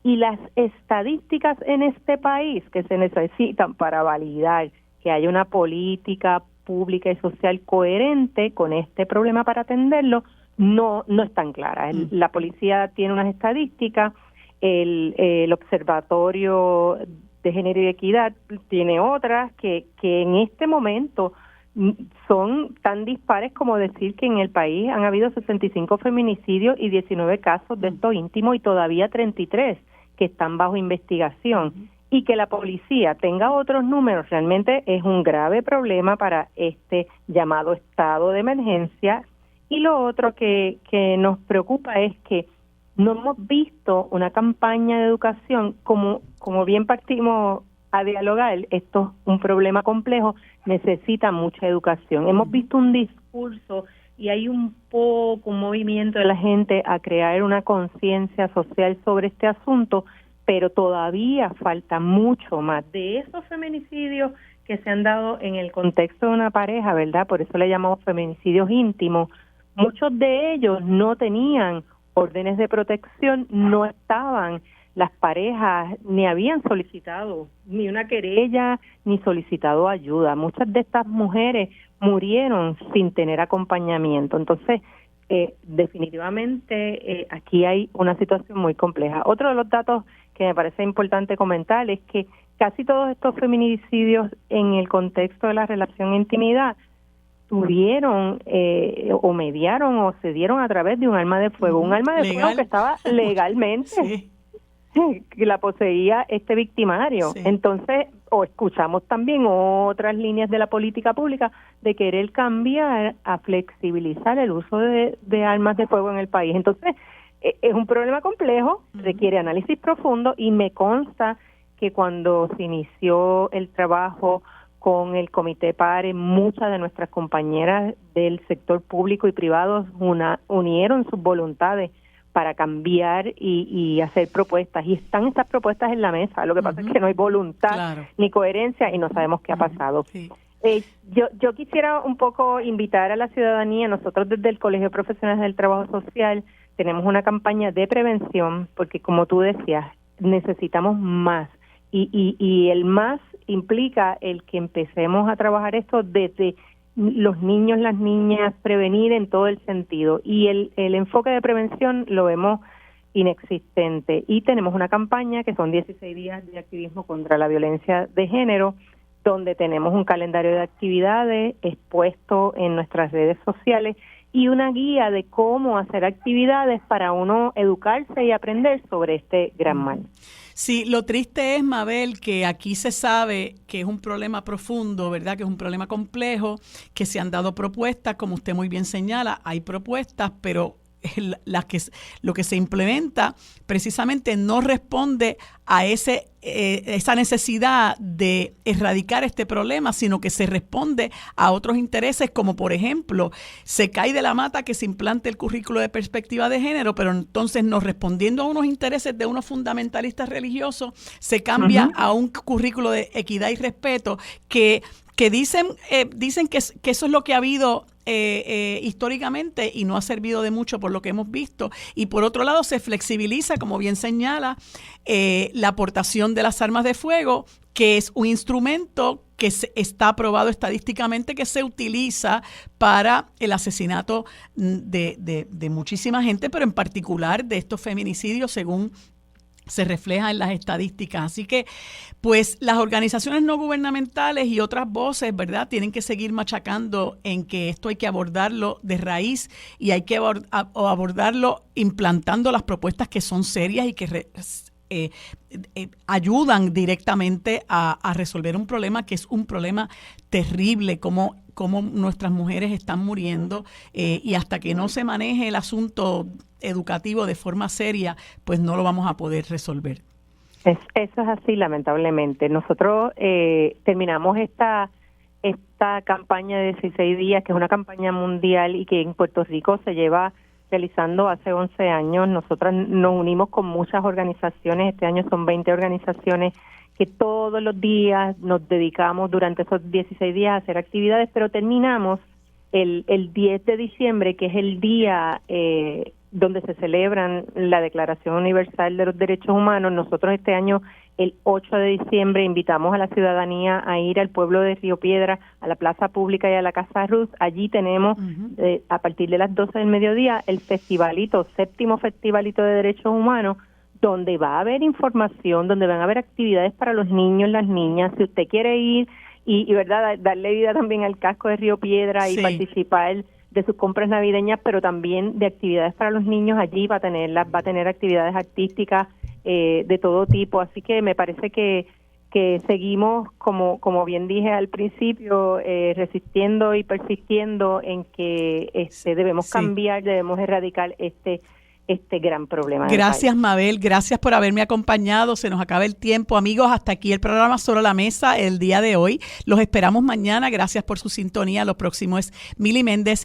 y las estadísticas en este país que se necesitan para validar que haya una política pública y social coherente con este problema para atenderlo, no están claras. La policía tiene unas estadísticas, el Observatorio de Género y Equidad tiene otras que en este momento son tan dispares como decir que en el país han habido 65 feminicidios y 19 casos de estos íntimos, y todavía 33 que están bajo investigación. Y que la policía tenga otros números realmente es un grave problema para este llamado estado de emergencia. Y lo otro que nos preocupa es que no hemos visto una campaña de educación, como bien partimos a dialogar. Esto es un problema complejo, necesita mucha educación. Hemos visto un discurso y hay un movimiento de la gente a crear una conciencia social sobre este asunto, pero todavía falta mucho más. De esos feminicidios que se han dado en el contexto de una pareja, ¿verdad? Por eso le llamamos feminicidios íntimos. Muchos de ellos no tenían órdenes de protección, no estaban las parejas, ni habían solicitado ni una querella, ni solicitado ayuda. Muchas de estas mujeres murieron sin tener acompañamiento. Entonces, definitivamente aquí hay una situación muy compleja. Otro de los datos que me parece importante comentar es que casi todos estos feminicidios en el contexto de la relación e intimidad tuvieron o mediaron o se dieron a través de un arma de fuego, un arma de fuego que estaba legalmente, que la poseía este victimario. Sí. Entonces, o escuchamos también otras líneas de la política pública de querer cambiar a flexibilizar el uso de armas de fuego en el país. Entonces, es un problema complejo, requiere análisis profundo, y me consta que cuando se inició el trabajo con el Comité PARE, muchas de nuestras compañeras del sector público y privado unieron sus voluntades para cambiar y hacer propuestas, y están estas propuestas en la mesa. Lo que pasa es que no hay voluntad ni coherencia y no sabemos qué ha pasado. Sí. Yo quisiera un poco invitar a la ciudadanía. Nosotros desde el Colegio de Profesionales del Trabajo Social tenemos una campaña de prevención, porque como tú decías, necesitamos más, y el más implica el que empecemos a trabajar esto desde los niños, las niñas, prevenir en todo el sentido, y el enfoque de prevención lo vemos inexistente. Y tenemos una campaña que son 16 días de activismo contra la violencia de género, donde tenemos un calendario de actividades expuesto en nuestras redes sociales y una guía de cómo hacer actividades para uno educarse y aprender sobre este gran mal. Sí, lo triste es, Mabel, que aquí se sabe que es un problema profundo, ¿verdad? Que es un problema complejo, que se han dado propuestas, como usted muy bien señala, hay propuestas, pero lo que se implementa precisamente no responde a esa necesidad de erradicar este problema, sino que se responde a otros intereses, como por ejemplo, se cae de la mata que se implante el currículo de perspectiva de género, pero entonces no respondiendo a unos intereses de unos fundamentalistas religiosos, se cambia a un currículo de equidad y respeto que dicen que eso es lo que ha habido históricamente y no ha servido de mucho por lo que hemos visto. Y por otro lado se flexibiliza, como bien señala, la aportación de las armas de fuego, que es un instrumento que está aprobado estadísticamente, que se utiliza para el asesinato de muchísima gente, pero en particular de estos feminicidios, según se refleja en las estadísticas. Así que, pues, las organizaciones no gubernamentales y otras voces, ¿verdad?, tienen que seguir machacando en que esto hay que abordarlo de raíz, y hay que abordarlo implantando las propuestas que son serias y que ayudan directamente a resolver un problema que es un problema terrible, como nuestras mujeres están muriendo, y hasta que no se maneje el asunto educativo de forma seria, pues no lo vamos a poder resolver. Eso es así, lamentablemente. Nosotros terminamos esta campaña de 16 días, que es una campaña mundial y que en Puerto Rico se lleva realizando hace 11 años. Nosotras nos unimos con muchas organizaciones, este año son 20 organizaciones, que todos los días nos dedicamos durante esos 16 días a hacer actividades, pero terminamos el 10 de diciembre, que es el día donde se celebran la Declaración Universal de los Derechos Humanos. Nosotros este año, el 8 de diciembre, invitamos a la ciudadanía a ir al pueblo de Río Piedra, a la Plaza Pública y a la Casa Ruth. Allí tenemos, a partir de las 12 del mediodía, el séptimo festivalito de derechos humanos, donde va a haber información, donde van a haber actividades para los niños, las niñas. Si usted quiere ir y verdad, darle vida también al casco de Río Piedra y participar de sus compras navideñas, pero también de actividades para los niños, allí va a tener actividades artísticas de todo tipo. Así que me parece que seguimos, como bien dije al principio, resistiendo y persistiendo en que debemos cambiar, debemos erradicar este este gran problema. del Gracias, país. Mabel. Gracias por haberme acompañado. Se nos acaba el tiempo. Amigos, hasta aquí el programa Sobre la Mesa el día de hoy. Los esperamos mañana. Gracias por su sintonía. Lo próximo es Mili Méndez.